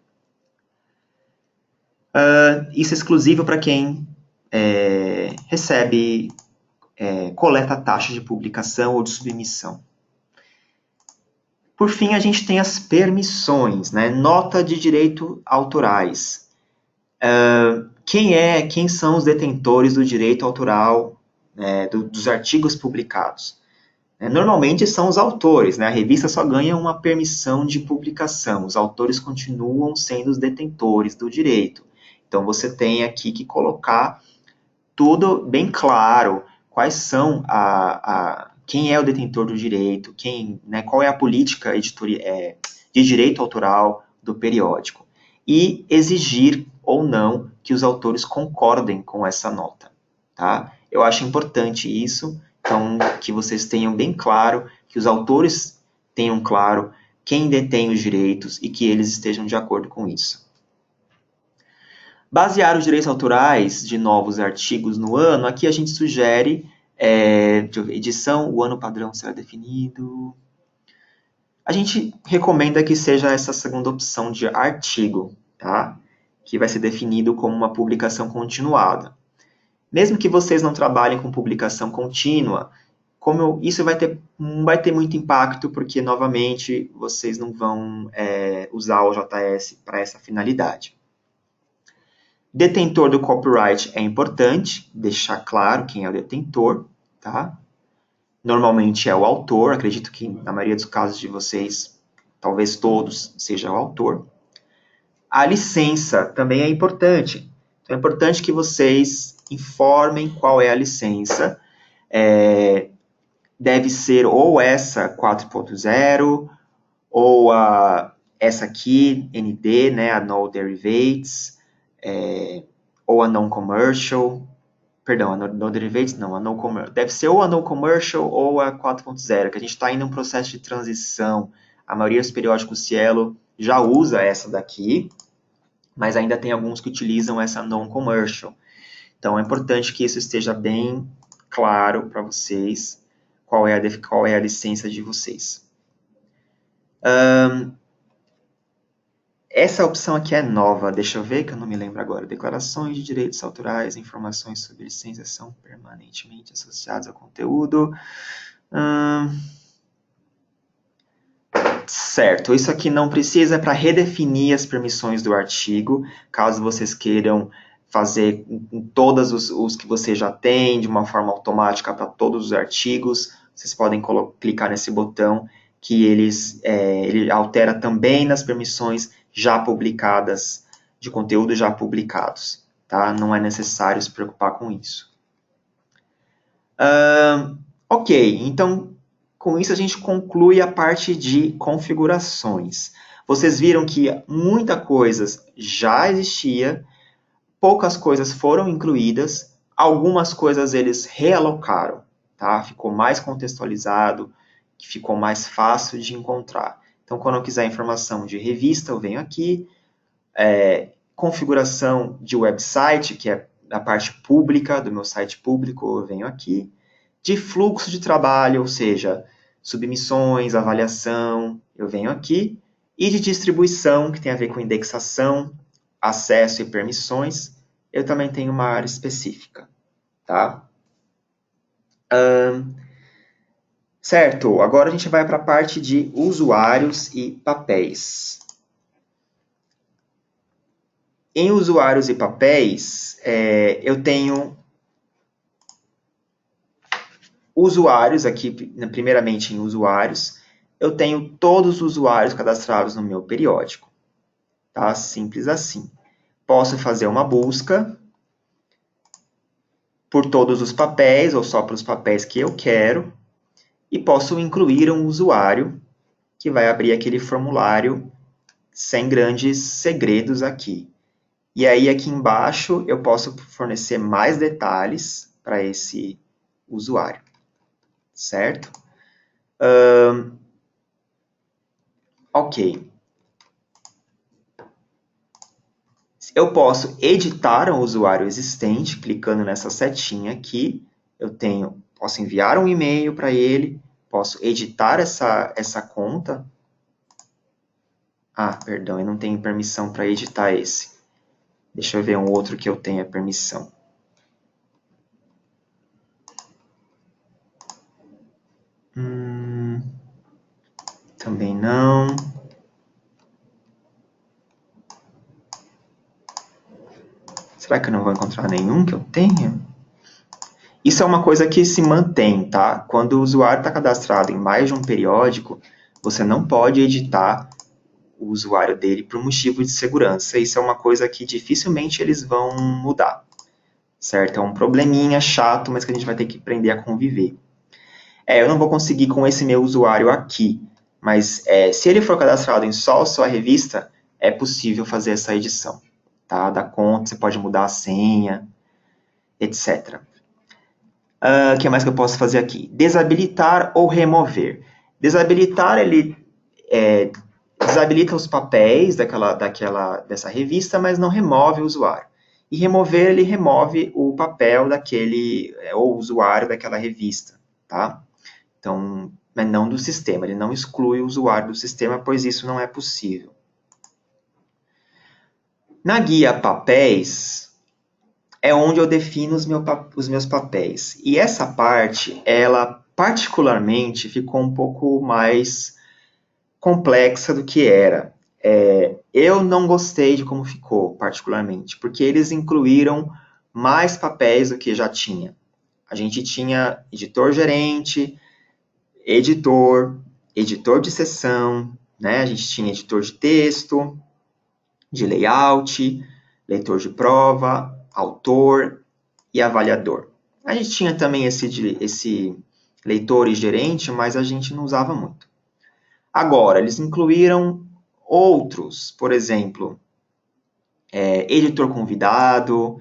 Isso é exclusivo para quem coleta taxa de publicação ou de submissão. Por fim, a gente tem as permissões, né? Nota de direitos autorais. Quem são os detentores do direito autoral dos artigos publicados? Normalmente são os autores, né? A revista só ganha uma permissão de publicação, os autores continuam sendo os detentores do direito. Então, você tem aqui que colocar tudo bem claro, quais são quem é o detentor do direito, qual é a política de direito autoral do periódico, e exigir ou não que os autores concordem com essa nota, tá? Eu acho importante isso, então que vocês tenham bem claro, que os autores tenham claro quem detém os direitos e que eles estejam de acordo com isso. Basear os direitos autorais de novos artigos no ano, aqui a gente sugere edição, o ano padrão será definido. A gente recomenda que seja essa segunda opção de artigo, tá? Que vai ser definido como uma publicação continuada. Mesmo que vocês não trabalhem com publicação contínua, isso não vai ter muito impacto, porque, novamente, vocês não vão usar o JS para essa finalidade. Detentor do copyright é importante, deixar claro quem é o detentor, tá? Normalmente é o autor, acredito que na maioria dos casos de vocês, talvez todos, seja o autor. A licença também é importante. Então, é importante que vocês informem qual é a licença. Deve ser ou essa 4.0, ou essa aqui, ND, né, a No Derivates, ou a Non-Commercial, perdão, a No Derivates não, a No-Commercial. Deve ser ou a No-Commercial ou a 4.0, que a gente está em um processo de transição. A maioria dos periódicos Cielo já usa essa daqui, mas ainda tem alguns que utilizam essa Non-Commercial. Então, é importante que isso esteja bem claro para vocês, qual é a licença de vocês. Essa opção aqui é nova, deixa eu ver que eu não me lembro agora. Declarações de direitos autorais, informações sobre licença são permanentemente associadas ao conteúdo. Certo, isso aqui não precisa para redefinir as permissões do artigo, caso vocês queiram fazer em todos os que você já tem, de uma forma automática para todos os artigos, vocês podem clicar nesse botão que ele altera também nas permissões já publicadas, de conteúdo já publicados, tá? Não é necessário se preocupar com isso. Ok, então, com isso a gente conclui a parte de configurações. Vocês viram que muita coisa já existia, poucas coisas foram incluídas, algumas coisas eles realocaram, tá? Ficou mais contextualizado, ficou mais fácil de encontrar. Então, quando eu quiser informação de revista, eu venho aqui, configuração de website, que é a parte pública do meu site público, eu venho aqui, de fluxo de trabalho, ou seja, submissões, avaliação, eu venho aqui, e de distribuição, que tem a ver com indexação, acesso e permissões, eu também tenho uma área específica, tá? Certo, agora a gente vai para a parte de usuários e papéis. Em usuários e papéis, eu tenho usuários aqui, primeiramente em usuários, eu tenho todos os usuários cadastrados no meu periódico, tá? Simples assim. Posso fazer uma busca por todos os papéis, ou só para os papéis que eu quero, e posso incluir um usuário que vai abrir aquele formulário sem grandes segredos aqui. E aí, aqui embaixo, eu posso fornecer mais detalhes para esse usuário, certo? Ok. Eu posso editar um usuário existente, clicando nessa setinha aqui. Posso enviar um e-mail para ele, posso editar essa conta. Perdão, eu não tenho permissão para editar esse. Deixa eu ver um outro que eu tenha permissão. Também não. Será que eu não vou encontrar nenhum que eu tenha? Isso é uma coisa que se mantém, tá? Quando o usuário está cadastrado em mais de um periódico, você não pode editar o usuário dele por motivo de segurança. Isso é uma coisa que dificilmente eles vão mudar, certo? É um probleminha chato, mas que a gente vai ter que aprender a conviver. Eu não vou conseguir com esse meu usuário aqui, mas se ele for cadastrado em só a revista, é possível fazer essa edição, tá? Da conta, você pode mudar a senha, etc. O que mais que eu posso fazer aqui? Desabilitar ou remover. Desabilitar, ele desabilita os papéis dessa revista, mas não remove o usuário. E remover, ele remove o papel ou usuário daquela revista, tá? Então, mas não do sistema, ele não exclui o usuário do sistema, pois isso não é possível. Na guia papéis, é onde eu defino os meus papéis. E essa parte, ela particularmente, ficou um pouco mais complexa do que era. Eu não gostei de como ficou, particularmente, porque eles incluíram mais papéis do que já tinha. A gente tinha editor-gerente, editor, editor de sessão, né? A gente tinha editor de texto, de layout, leitor de prova, autor e avaliador. A gente tinha também esse leitor e gerente, mas a gente não usava muito. Agora, eles incluíram outros, por exemplo, editor convidado,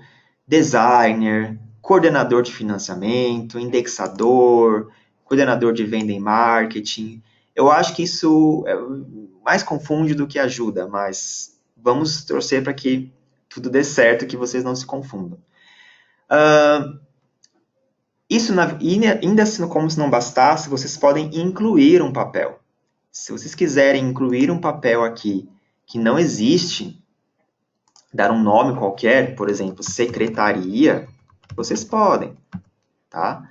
designer, coordenador de financiamento, indexador, coordenador de venda e marketing. Eu acho que isso mais confunde do que ajuda, mas vamos torcer para que tudo dê certo, que vocês não se confundam. Isso, ainda assim, como se não bastasse, vocês podem incluir um papel. Se vocês quiserem incluir um papel aqui que não existe, dar um nome qualquer, por exemplo, secretaria, vocês podem, tá?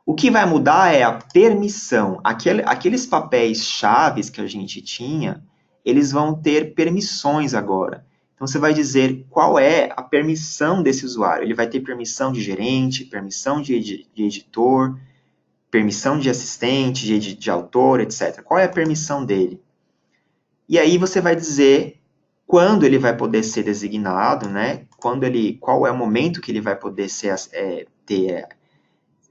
O que vai mudar é a permissão. Aqueles papéis chaves que a gente tinha, eles vão ter permissões agora. Então, você vai dizer qual é a permissão desse usuário. Ele vai ter permissão de gerente, permissão de editor, permissão de assistente, de autor, etc. Qual é a permissão dele? E aí você vai dizer quando ele vai poder ser designado, né? Qual é o momento que ele vai poder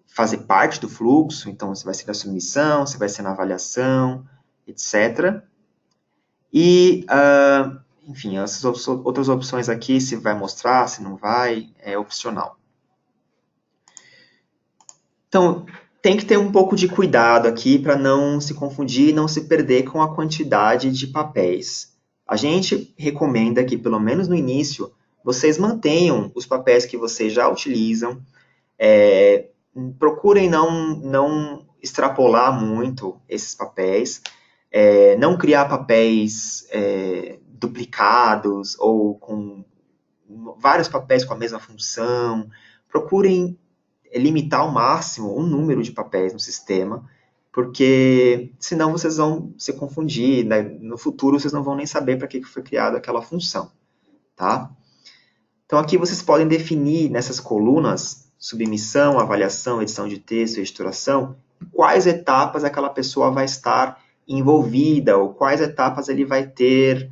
fazer parte do fluxo. Então, se vai ser na submissão, se vai ser na avaliação, etc. E, enfim, essas outras opções aqui, se vai mostrar, se não vai, é opcional. Então, tem que ter um pouco de cuidado aqui para não se confundir e não se perder com a quantidade de papéis. A gente recomenda que, pelo menos no início, vocês mantenham os papéis que vocês já utilizam. Procurem não extrapolar muito esses papéis. Não criar papéis duplicados ou com vários papéis com a mesma função. Procurem limitar ao máximo o número de papéis no sistema, porque senão vocês vão se confundir, né? No futuro vocês não vão nem saber para que foi criada aquela função, tá? Então aqui vocês podem definir nessas colunas, submissão, avaliação, edição de texto, editoração, quais etapas aquela pessoa vai estar envolvida, ou quais etapas ele vai ter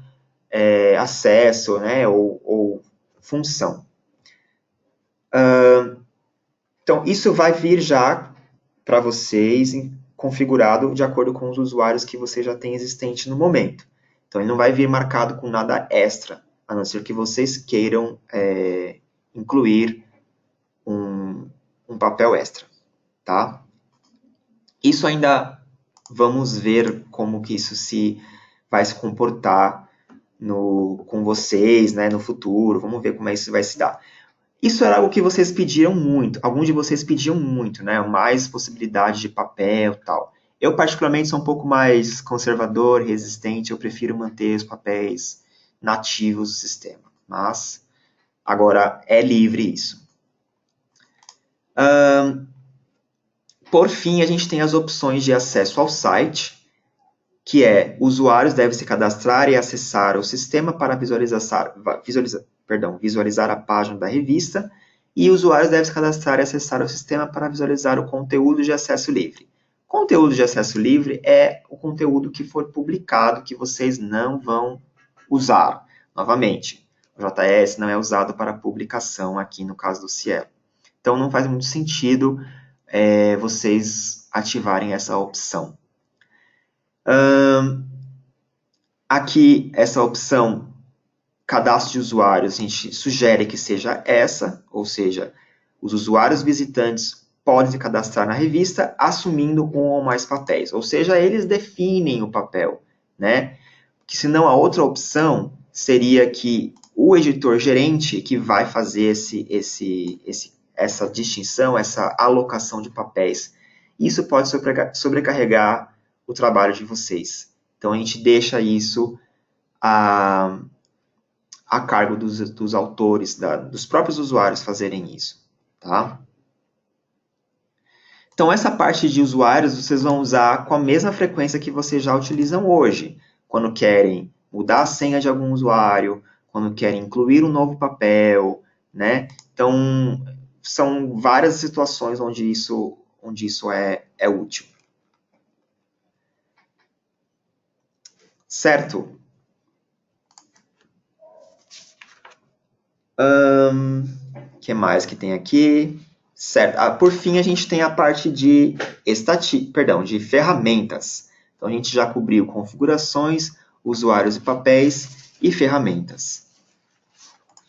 acesso, né, ou função. Então, isso vai vir já para vocês configurado de acordo com os usuários que você já tem existente no momento. Então, ele não vai vir marcado com nada extra, a não ser que vocês queiram incluir um papel extra, tá? Isso ainda vamos ver como que isso vai se comportar com vocês, né, no futuro. Vamos ver como isso vai se dar. Isso era algo que vocês pediram muito, alguns de vocês pediam muito, né? Mais possibilidade de papel e tal. Eu, particularmente, sou um pouco mais conservador, resistente, eu prefiro manter os papéis nativos do sistema. Mas, agora, é livre isso. Por fim, a gente tem as opções de acesso ao site, que usuários devem se cadastrar e acessar o sistema para visualizar a página da revista, e usuários devem se cadastrar e acessar o sistema para visualizar o conteúdo de acesso livre. Conteúdo de acesso livre é o conteúdo que for publicado que vocês não vão usar. Novamente, o JS não é usado para publicação aqui no caso do Cielo. Então, não faz muito sentido vocês ativarem essa opção. Aqui, essa opção cadastro de usuários, a gente sugere que seja essa, ou seja, os usuários visitantes podem se cadastrar na revista assumindo um ou mais papéis, ou seja, eles definem o papel, né? Que senão a outra opção seria que o editor gerente que vai fazer essa distinção, essa alocação de papéis. Isso pode sobrecarregar o trabalho de vocês. Então, a gente deixa isso a cargo dos autores, dos próprios usuários fazerem isso, tá? Então, essa parte de usuários vocês vão usar com a mesma frequência que vocês já utilizam hoje, quando querem mudar a senha de algum usuário, quando querem incluir um novo papel, né? Então, são várias situações onde isso é útil. Certo? Que mais que tem aqui? Certo. Por fim, a gente tem a parte de de ferramentas. Então, a gente já cobriu configurações, usuários e papéis e ferramentas.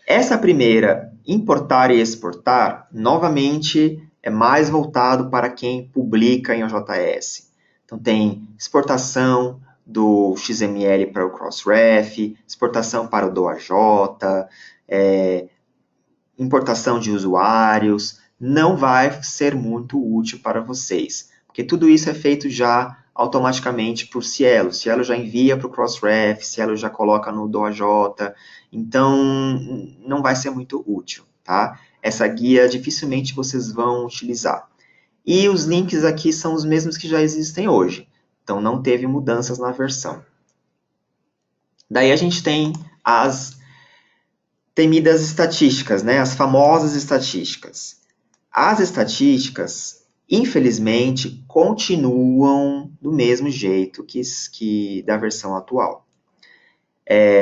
Essa primeira, importar e exportar, novamente é mais voltado para quem publica em OJS. Então, tem exportação do XML para o Crossref, exportação para o DOAJ, importação de usuários, não vai ser muito útil para vocês, porque tudo isso é feito já automaticamente por Cielo. Cielo já envia para o Crossref, Cielo já coloca no DOAJ, então não vai ser muito útil, tá? Essa guia dificilmente vocês vão utilizar. E os links aqui são os mesmos que já existem hoje, então não teve mudanças na versão. Daí a gente tem as temidas estatísticas, né? As famosas estatísticas. As estatísticas, infelizmente, continuam do mesmo jeito que da versão atual.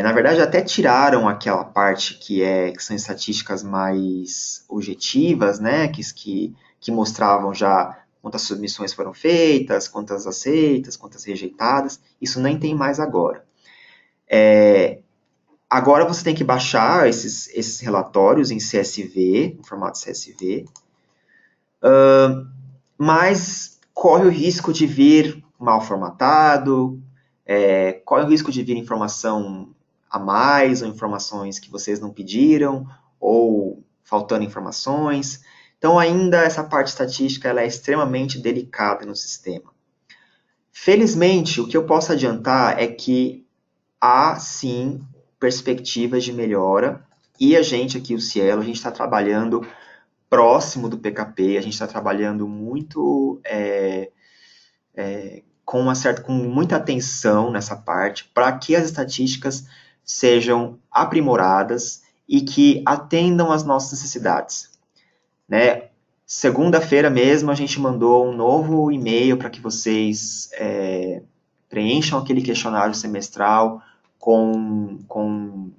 Na verdade, até tiraram aquela parte que são estatísticas mais objetivas, né? Que mostravam já quantas submissões foram feitas, quantas aceitas, quantas rejeitadas. Isso nem tem mais agora. Agora você tem que baixar esses relatórios em CSV, em formato CSV, mas corre o risco de vir mal formatado, corre o risco de vir informação a mais, ou informações que vocês não pediram, ou faltando informações. Então, ainda essa parte estatística ela é extremamente delicada no sistema. Felizmente, o que eu posso adiantar é que há, sim, perspectivas de melhora, e a gente aqui, o Cielo, a gente está trabalhando próximo do PKP, a gente está trabalhando muito com muita atenção nessa parte, para que as estatísticas sejam aprimoradas e que atendam às nossas necessidades. Né? Segunda-feira mesmo, a gente mandou um novo e-mail para que vocês preencham aquele questionário semestral com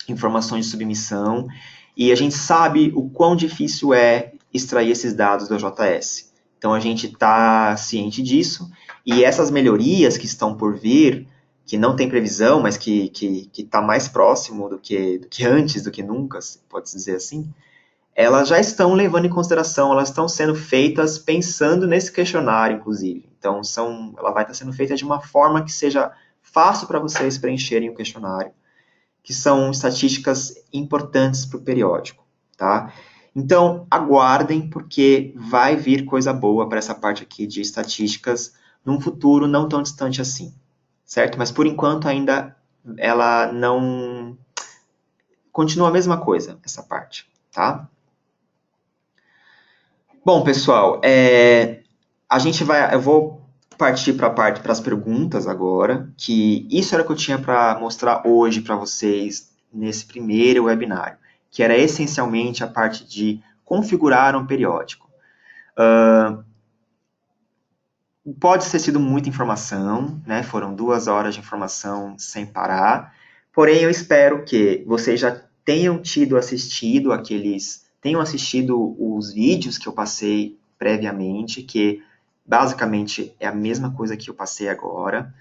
informações de submissão, e a gente sabe o quão difícil é extrair esses dados do JS. Então, a gente está ciente disso, e essas melhorias que estão por vir, que não tem previsão, mas que está mais próximo do que antes, do que nunca, pode-se dizer assim, elas já estão levando em consideração, elas estão sendo feitas pensando nesse questionário, inclusive. Então, ela vai estar sendo feita de uma forma que seja fácil para vocês preencherem o questionário, que são estatísticas importantes para o periódico, tá? Então, aguardem, porque vai vir coisa boa para essa parte aqui de estatísticas num futuro não tão distante assim, certo? Mas, por enquanto, ainda ela não... Continua a mesma coisa, essa parte, tá? Bom, pessoal, eu vou partir para as perguntas agora, que isso era o que eu tinha para mostrar hoje para vocês nesse primeiro webinário, que era essencialmente a parte de configurar um periódico. Pode ter sido muita informação, né? Foram 2 horas de informação sem parar, porém eu espero que vocês já tenham assistido os vídeos que eu passei previamente, que basicamente é a mesma coisa que eu passei agora.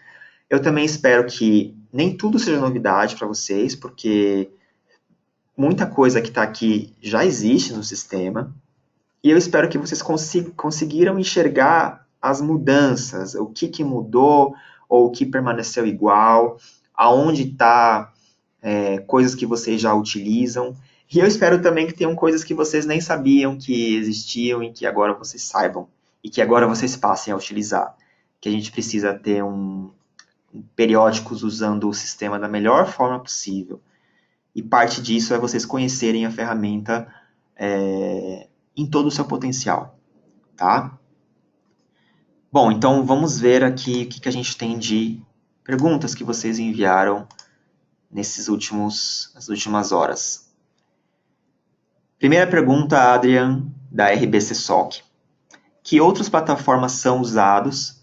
Eu também espero que nem tudo seja novidade para vocês, porque muita coisa que está aqui já existe no sistema, e eu espero que vocês conseguiram enxergar as mudanças, o que mudou, ou o que permaneceu igual, aonde está coisas que vocês já utilizam. E eu espero também que tenham coisas que vocês nem sabiam que existiam e que agora vocês saibam. E que agora vocês passem a utilizar. Que a gente precisa ter periódicos usando o sistema da melhor forma possível. E parte disso é vocês conhecerem a ferramenta em todo o seu potencial. Tá? Bom, então vamos ver aqui o que a gente tem de perguntas que vocês enviaram nas últimas horas. Primeira pergunta, Adrian, da RBC SOC. Que outras plataformas são usadas,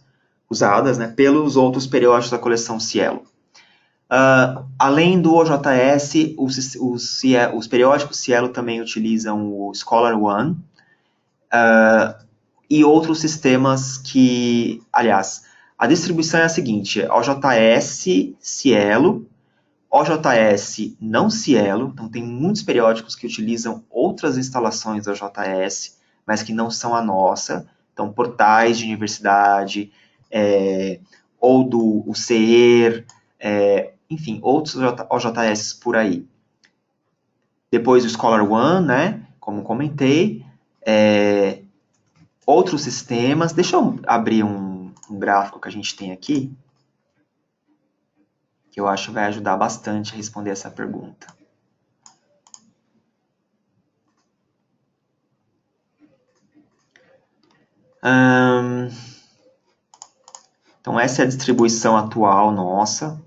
né, pelos outros periódicos da coleção Cielo? Além do OJS, os periódicos Cielo também utilizam o ScholarOne e outros sistemas que, aliás, a distribuição é a seguinte: OJS Cielo, OJS não Cielo, então tem muitos periódicos que utilizam outras instalações da OJS, mas que não são a nossa, então portais de universidade, ou do UCER, enfim, outros OJS por aí. Depois o ScholarOne, né, como comentei, outros sistemas. Deixa eu abrir um gráfico que a gente tem aqui, que eu acho que vai ajudar bastante a responder essa pergunta. Então, essa é a distribuição atual nossa.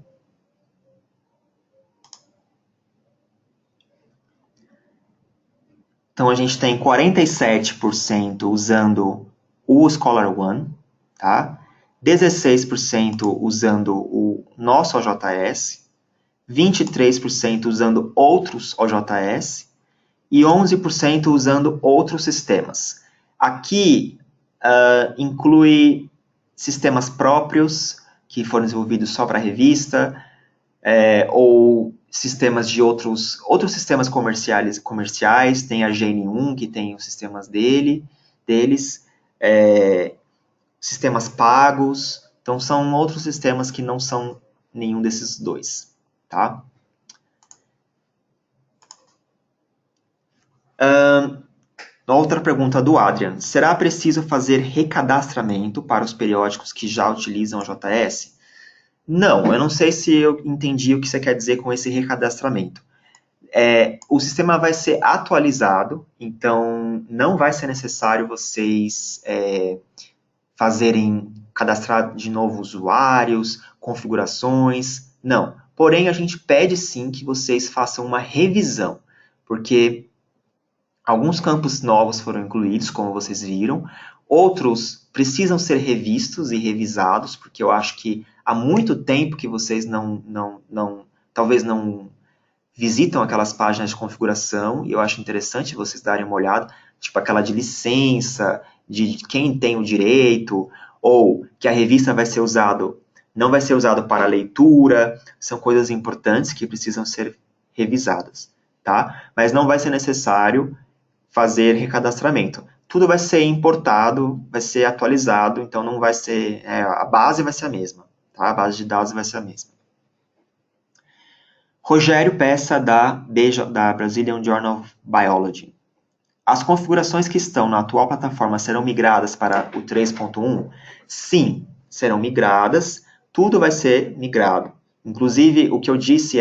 Então, a gente tem 47% usando o ScholarOne, tá? 16% usando o nosso OJS, 23% usando outros OJS e 11% usando outros sistemas. Aqui inclui sistemas próprios que foram desenvolvidos só para a revista, ou sistemas de outros sistemas comerciais, tem a GN1 que tem os sistemas deles, sistemas pagos, então são outros sistemas que não são nenhum desses dois, tá? Outra pergunta do Adrian: será preciso fazer recadastramento para os periódicos que já utilizam o JS? Não, eu não sei se eu entendi o que você quer dizer com esse recadastramento. O sistema vai ser atualizado, então não vai ser necessário vocês cadastrar de novo usuários, configurações, não. Porém, a gente pede sim que vocês façam uma revisão, porque alguns campos novos foram incluídos, como vocês viram, outros precisam ser revistos e revisados, porque eu acho que há muito tempo que vocês talvez não visitam aquelas páginas de configuração, e eu acho interessante vocês darem uma olhada, tipo aquela de licença, de quem tem o direito, ou que a revista não vai ser usado para leitura, são coisas importantes que precisam ser revisadas, tá? Mas não vai ser necessário fazer recadastramento. Tudo vai ser importado, vai ser atualizado, então não vai ser, a base vai ser a mesma, tá? A base de dados vai ser a mesma. Rogério Peça, da Brazilian Journal of Biology. As configurações que estão na atual plataforma serão migradas para o 3.1? Sim, serão migradas, tudo vai ser migrado. Inclusive, o que eu disse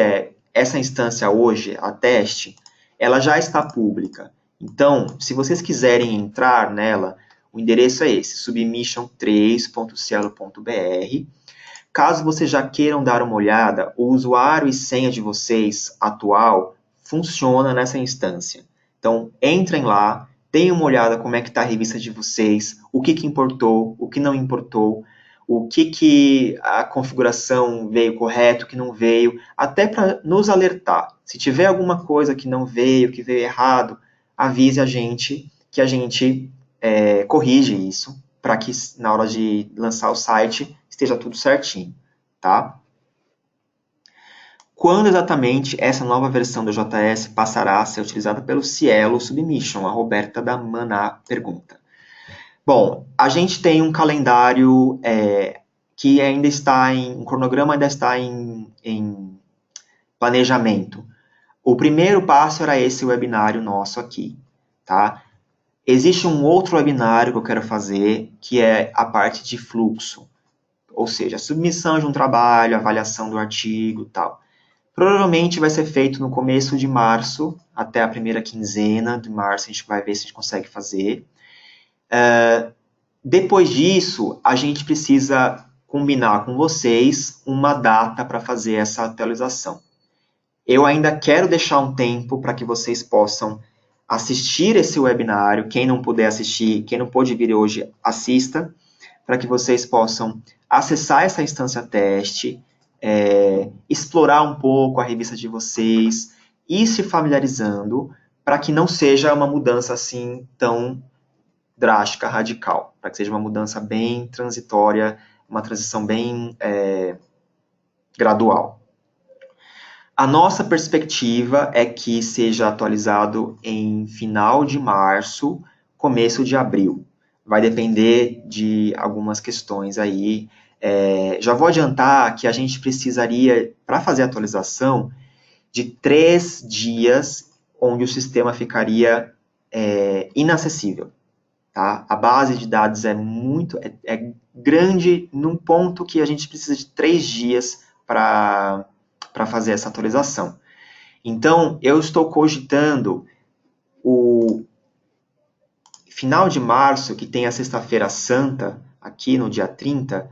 essa instância hoje, a teste, ela já está pública. Então, se vocês quiserem entrar nela, o endereço é esse, submission3.cielo.br. Caso vocês já queiram dar uma olhada, o usuário e senha de vocês atual funciona nessa instância. Então, entrem lá, deem uma olhada como é que está a revista de vocês, o que importou, o que não importou, o que a configuração veio correto, o que não veio, até para nos alertar. Se tiver alguma coisa que não veio, que veio errado, avise a gente, que a gente corrige isso, para que na hora de lançar o site esteja tudo certinho, tá? Quando exatamente essa nova versão do JS passará a ser utilizada pelo Cielo Submission? A Roberta da Maná pergunta. Bom, a gente tem um calendário que ainda está um cronograma ainda está em planejamento. O primeiro passo era esse webinário nosso aqui, tá? Existe um outro webinário que eu quero fazer, que é a parte de fluxo, ou seja, a submissão de um trabalho, avaliação do artigo e tal. Provavelmente vai ser feito no começo de março, até a primeira quinzena de março, a gente vai ver se a gente consegue fazer. Depois disso, a gente precisa combinar com vocês uma data para fazer essa atualização. Eu ainda quero deixar um tempo para que vocês possam assistir esse webinário. Quem não puder assistir, quem não pôde vir hoje, assista, para que vocês possam acessar essa instância teste, explorar um pouco a revista de vocês, ir se familiarizando, para que não seja uma mudança assim tão drástica, radical, para que seja uma mudança bem transitória, uma transição bem gradual. A nossa perspectiva é que seja atualizado em final de março, começo de abril. Vai depender de algumas questões aí. Já vou adiantar que a gente precisaria, para fazer a atualização, de 3 dias onde o sistema ficaria inacessível. Tá? A base de dados é grande num ponto que a gente precisa de 3 dias para fazer essa atualização. Então, eu estou cogitando o final de março, que tem a Sexta-feira Santa, aqui no dia 30,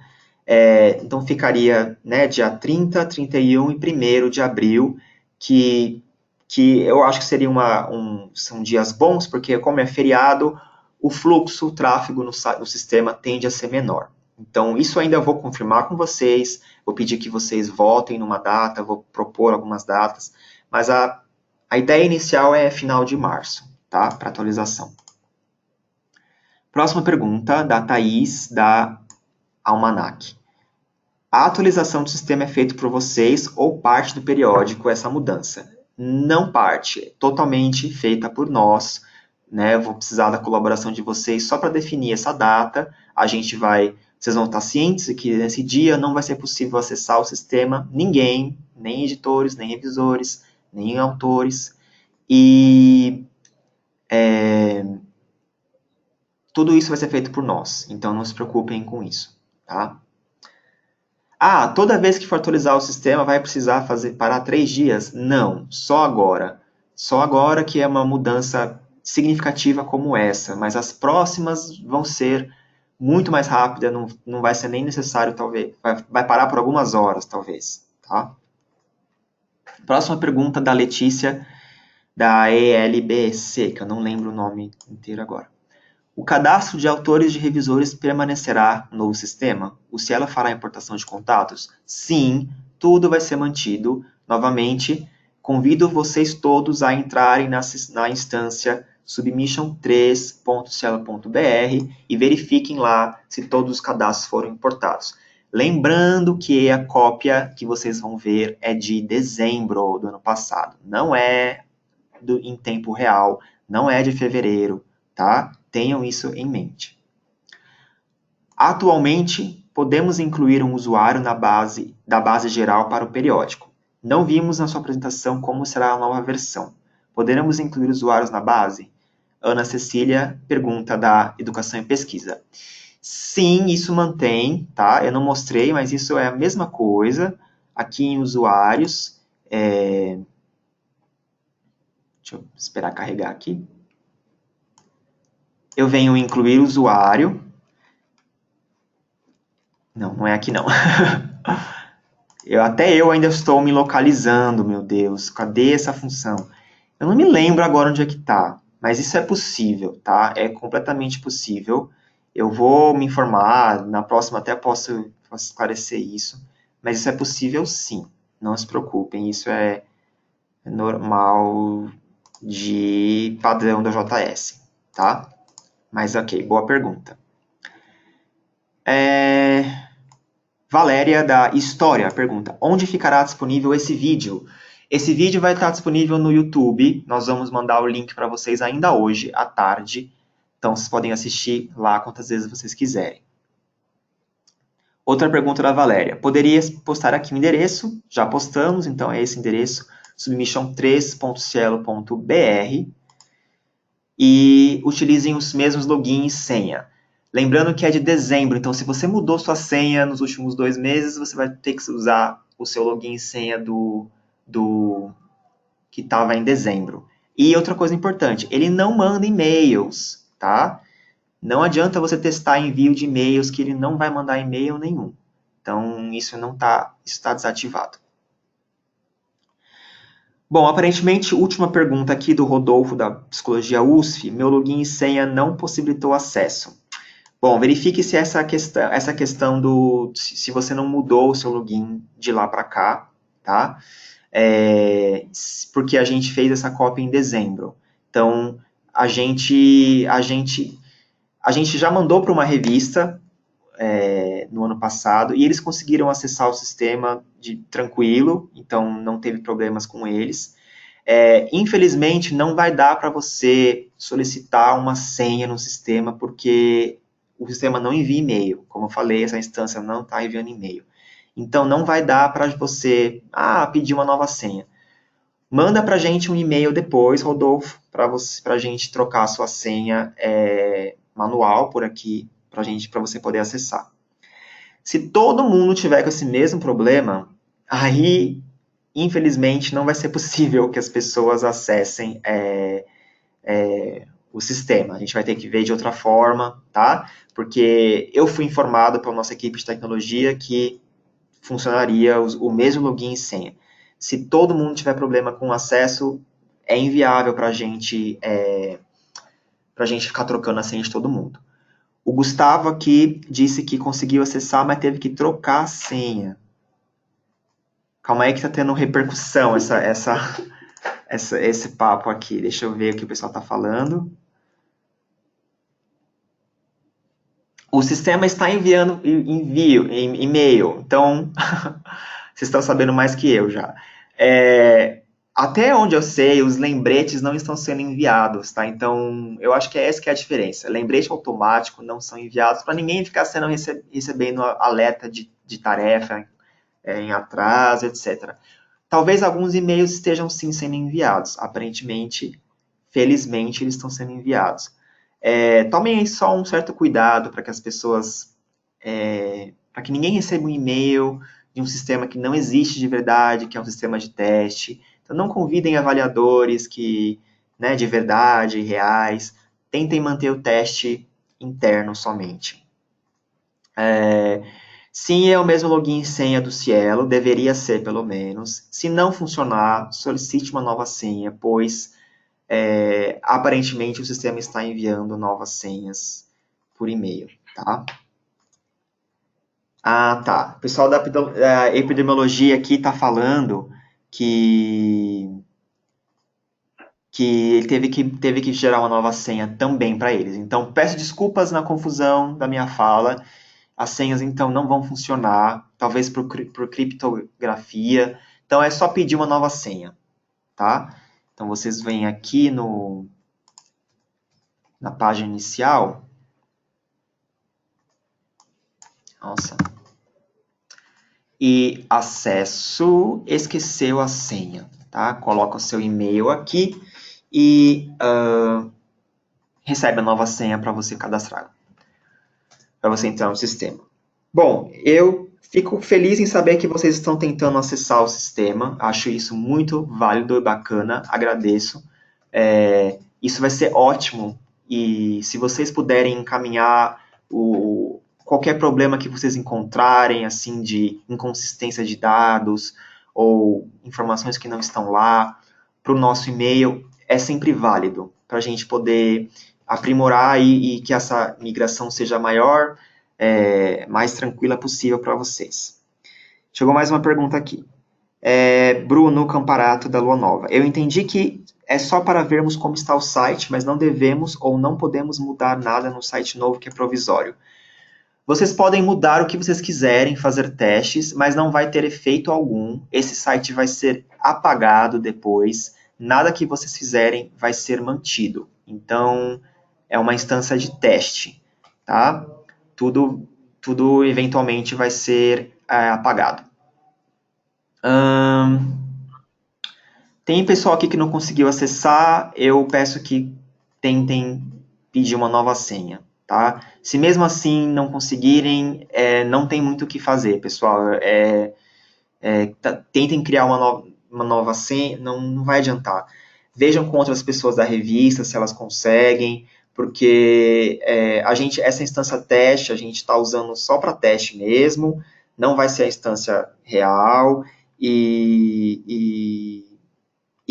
então ficaria dia 30, 31 e 1º de abril, que eu acho que seria são dias bons, porque como é feriado, o fluxo, o tráfego no sistema tende a ser menor. Então, isso ainda vou confirmar com vocês, vou pedir que vocês votem numa data, vou propor algumas datas, mas a ideia inicial é final de março, tá? Para atualização. Próxima pergunta, da Thaís, da Almanac. A atualização do sistema é feita por vocês ou parte do periódico essa mudança? Não parte, é totalmente feita por nós, né? Eu vou precisar da colaboração de vocês só para definir essa data. Vocês vão estar cientes de que nesse dia não vai ser possível acessar o sistema, ninguém, nem editores, nem revisores, nem autores, e tudo isso vai ser feito por nós, então não se preocupem com isso, tá? Toda vez que for atualizar o sistema vai precisar parar 3 dias? Não, só agora. Só agora que é uma mudança significativa como essa, mas as próximas vão ser muito mais rápidas, não vai ser nem necessário, talvez. Vai parar por algumas horas, talvez. Tá? Próxima pergunta da Letícia, da ELBC, que eu não lembro o nome inteiro agora. O cadastro de autores e revisores permanecerá no novo sistema? O Cielo fará a importação de contatos? Sim, tudo vai ser mantido. Novamente, convido vocês todos a entrarem na instância submission3.cielo.br e verifiquem lá se todos os cadastros foram importados. Lembrando que a cópia que vocês vão ver é de dezembro do ano passado. Não é em tempo real, não é de fevereiro, tá? Tenham isso em mente. Atualmente, podemos incluir um usuário da base geral para o periódico. Não vimos na sua apresentação como será a nova versão. Poderemos incluir usuários na base? Ana Cecília pergunta da Educação e Pesquisa. Sim, isso mantém, tá? Eu não mostrei, mas isso é a mesma coisa. Aqui em usuários, deixa eu esperar carregar aqui. Eu venho incluir usuário. Não é aqui não. Até eu ainda estou me localizando, meu Deus. Cadê essa função? Eu não me lembro agora onde é que está, mas isso é possível, tá? É completamente possível. Eu vou me informar, na próxima até posso esclarecer isso, mas isso é possível sim. Não se preocupem, isso é normal de padrão da JS, tá? Mas ok, boa pergunta. Valéria, da História, pergunta: onde ficará disponível esse vídeo? Esse vídeo vai estar disponível no YouTube. Nós vamos mandar o link para vocês ainda hoje, à tarde. Então, vocês podem assistir lá quantas vezes vocês quiserem. Outra pergunta da Valéria: poderia postar aqui o endereço? Já postamos, então é esse endereço, submission3.cielo.br. E utilizem os mesmos login e senha. Lembrando que é de dezembro, então se você mudou sua senha nos últimos 2 meses, você vai ter que usar o seu login e senha do que estava em dezembro. E outra coisa importante, ele não manda e-mails, tá? Não adianta você testar envio de e-mails que ele não vai mandar e-mail nenhum. Então, isso está desativado. Bom, aparentemente, última pergunta aqui do Rodolfo, da Psicologia USF, meu login e senha não possibilitou acesso. Bom, verifique se essa questão se você não mudou o seu login de lá para cá, tá? Porque a gente fez essa cópia em dezembro. Então, a gente já mandou para uma revista no ano passado e eles conseguiram acessar o sistema tranquilo, então não teve problemas com eles. Infelizmente, não vai dar para você solicitar uma senha no sistema, porque o sistema não envia e-mail. Como eu falei, essa instância não está enviando e-mail. Então, não vai dar para você pedir uma nova senha. Manda para a gente um e-mail depois, Rodolfo, para a gente trocar a sua senha manual por aqui, para você poder acessar. Se todo mundo tiver com esse mesmo problema, aí, infelizmente, não vai ser possível que as pessoas acessem o sistema. A gente vai ter que ver de outra forma, tá? Porque eu fui informado pela nossa equipe de tecnologia que funcionaria o mesmo login e senha. Se todo mundo tiver problema com acesso, é inviável para a gente ficar trocando a senha de todo mundo. O Gustavo aqui disse que conseguiu acessar, mas teve que trocar a senha. Calma aí que tá tendo repercussão esse papo aqui. Deixa eu ver o que o pessoal está falando. O sistema está enviando e-mail, então vocês estão sabendo mais que eu já. Até onde eu sei, os lembretes não estão sendo enviados, tá? Então, eu acho que essa que é a diferença. Lembrete automático não são enviados para ninguém ficar recebendo alerta de tarefa em atraso, etc. Talvez alguns e-mails estejam sim sendo enviados. Aparentemente, felizmente, eles estão sendo enviados. Tomem só um certo cuidado para que as pessoas, para que ninguém receba um e-mail de um sistema que não existe de verdade, que é um sistema de teste. Então, não convidem avaliadores de verdade, reais. Tentem manter o teste interno somente. Sim, é o mesmo login e senha do Cielo, deveria ser pelo menos. Se não funcionar, solicite uma nova senha, pois aparentemente o sistema está enviando novas senhas por e-mail, tá? Tá. O pessoal da epidemiologia aqui está falando que teve que gerar uma nova senha também para eles. Então, peço desculpas na confusão da minha fala. As senhas, então, não vão funcionar, talvez por criptografia. Então, é só pedir uma nova senha, tá? Então, vocês vêm aqui na página inicial. Nossa. E acesso, esqueceu a senha, tá? Coloca o seu e-mail aqui e recebe a nova senha para você cadastrar, para você entrar no sistema. Bom, eu fico feliz em saber que vocês estão tentando acessar o sistema, acho isso muito válido e bacana, agradeço. Isso vai ser ótimo e se vocês puderem encaminhar qualquer problema que vocês encontrarem, assim, de inconsistência de dados ou informações que não estão lá, para o nosso e-mail, é sempre válido, para a gente poder aprimorar e que essa migração seja maior, mais tranquila possível para vocês. Chegou mais uma pergunta aqui. Bruno Camparato, da Lua Nova. Eu entendi que é só para vermos como está o site, mas não devemos ou não podemos mudar nada no site novo que é provisório. Vocês podem mudar o que vocês quiserem, fazer testes, mas não vai ter efeito algum. Esse site vai ser apagado depois. Nada que vocês fizerem vai ser mantido. Então, é uma instância de teste, tá? Tudo eventualmente vai ser apagado. Tem pessoal aqui que não conseguiu acessar, eu peço que tentem pedir uma nova senha, tá? Se mesmo assim não conseguirem, não tem muito o que fazer, pessoal. Tentem criar uma nova senha, não vai adiantar. Vejam com outras pessoas da revista se elas conseguem, porque essa instância teste a gente está usando só para teste mesmo, não vai ser a instância real, e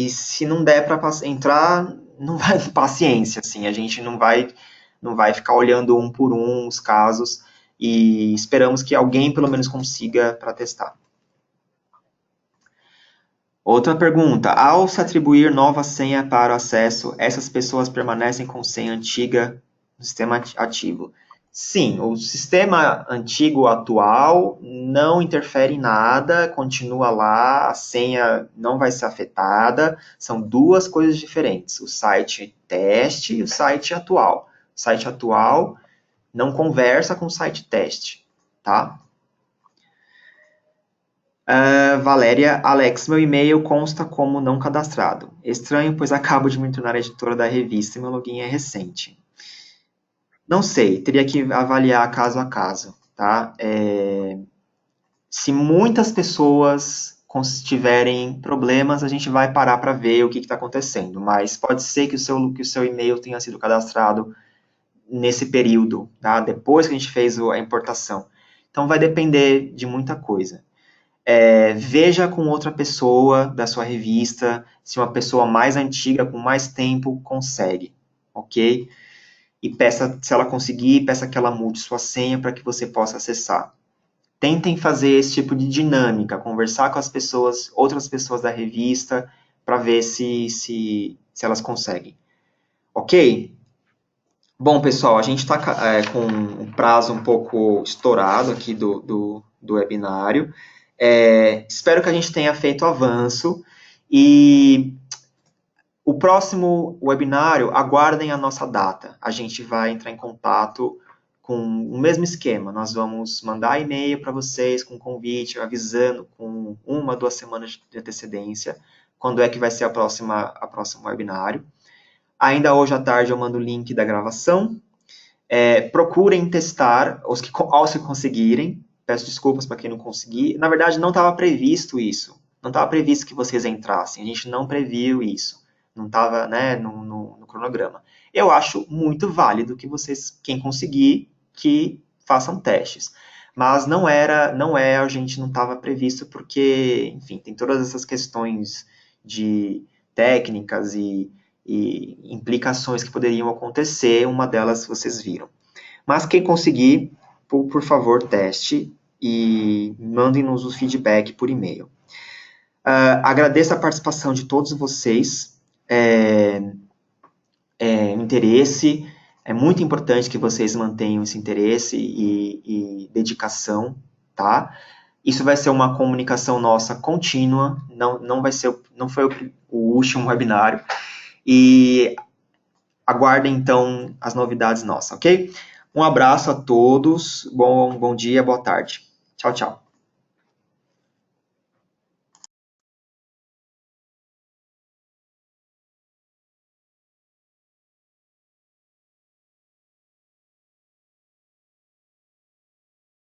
se não der para entrar, não vai paciência, assim, a gente não vai ficar olhando um por um os casos, e esperamos que alguém pelo menos consiga para testar. Outra pergunta: ao se atribuir nova senha para o acesso, essas pessoas permanecem com senha antiga no sistema ativo? Sim, o sistema antigo atual não interfere em nada, continua lá, a senha não vai ser afetada, são duas coisas diferentes, o site teste e o site atual. O site atual não conversa com o site teste, tá? Valéria, Alex, meu e-mail consta como não cadastrado. Estranho, pois acabo de me tornar editora da revista e meu login é recente. Não sei, teria que avaliar caso a caso, tá? Se muitas pessoas tiverem problemas, a gente vai parar para ver o que está acontecendo, mas pode ser que o seu e-mail tenha sido cadastrado nesse período, tá? Depois que a gente fez a importação. Então vai depender de muita coisa. Veja com outra pessoa da sua revista, se uma pessoa mais antiga, com mais tempo, consegue, ok? E peça, se ela conseguir, peça que ela mude sua senha para que você possa acessar. Tentem fazer esse tipo de dinâmica, conversar com as pessoas, outras pessoas da revista, para ver se elas conseguem. Ok? Bom, pessoal, a gente está com um prazo um pouco estourado aqui do webinário. Espero que a gente tenha feito avanço e o próximo webinário, aguardem a nossa data. A gente vai entrar em contato com o mesmo esquema. Nós vamos mandar e-mail para vocês com convite, avisando com 1, 2 semanas de antecedência quando é que vai ser a próxima webinário. Ainda hoje à tarde eu mando o link da gravação. Procurem testar aos que conseguirem. Peço desculpas para quem não conseguir. Na verdade, não estava previsto isso. Não estava previsto que vocês entrassem. A gente não previu isso. Não estava, né, no cronograma. Eu acho muito válido que vocês, quem conseguir, que façam testes. Mas a gente não estava previsto porque, enfim, tem todas essas questões de técnicas e implicações que poderiam acontecer, uma delas vocês viram. Mas quem conseguir, por favor, teste e mandem-nos o feedback por e-mail. Agradeço a participação de todos vocês, interesse, é muito importante que vocês mantenham esse interesse e dedicação, tá? Isso vai ser uma comunicação nossa contínua, não foi o último webinário, e aguardem, então, as novidades nossas, ok? Um abraço a todos, bom dia, boa tarde. Tchau, tchau.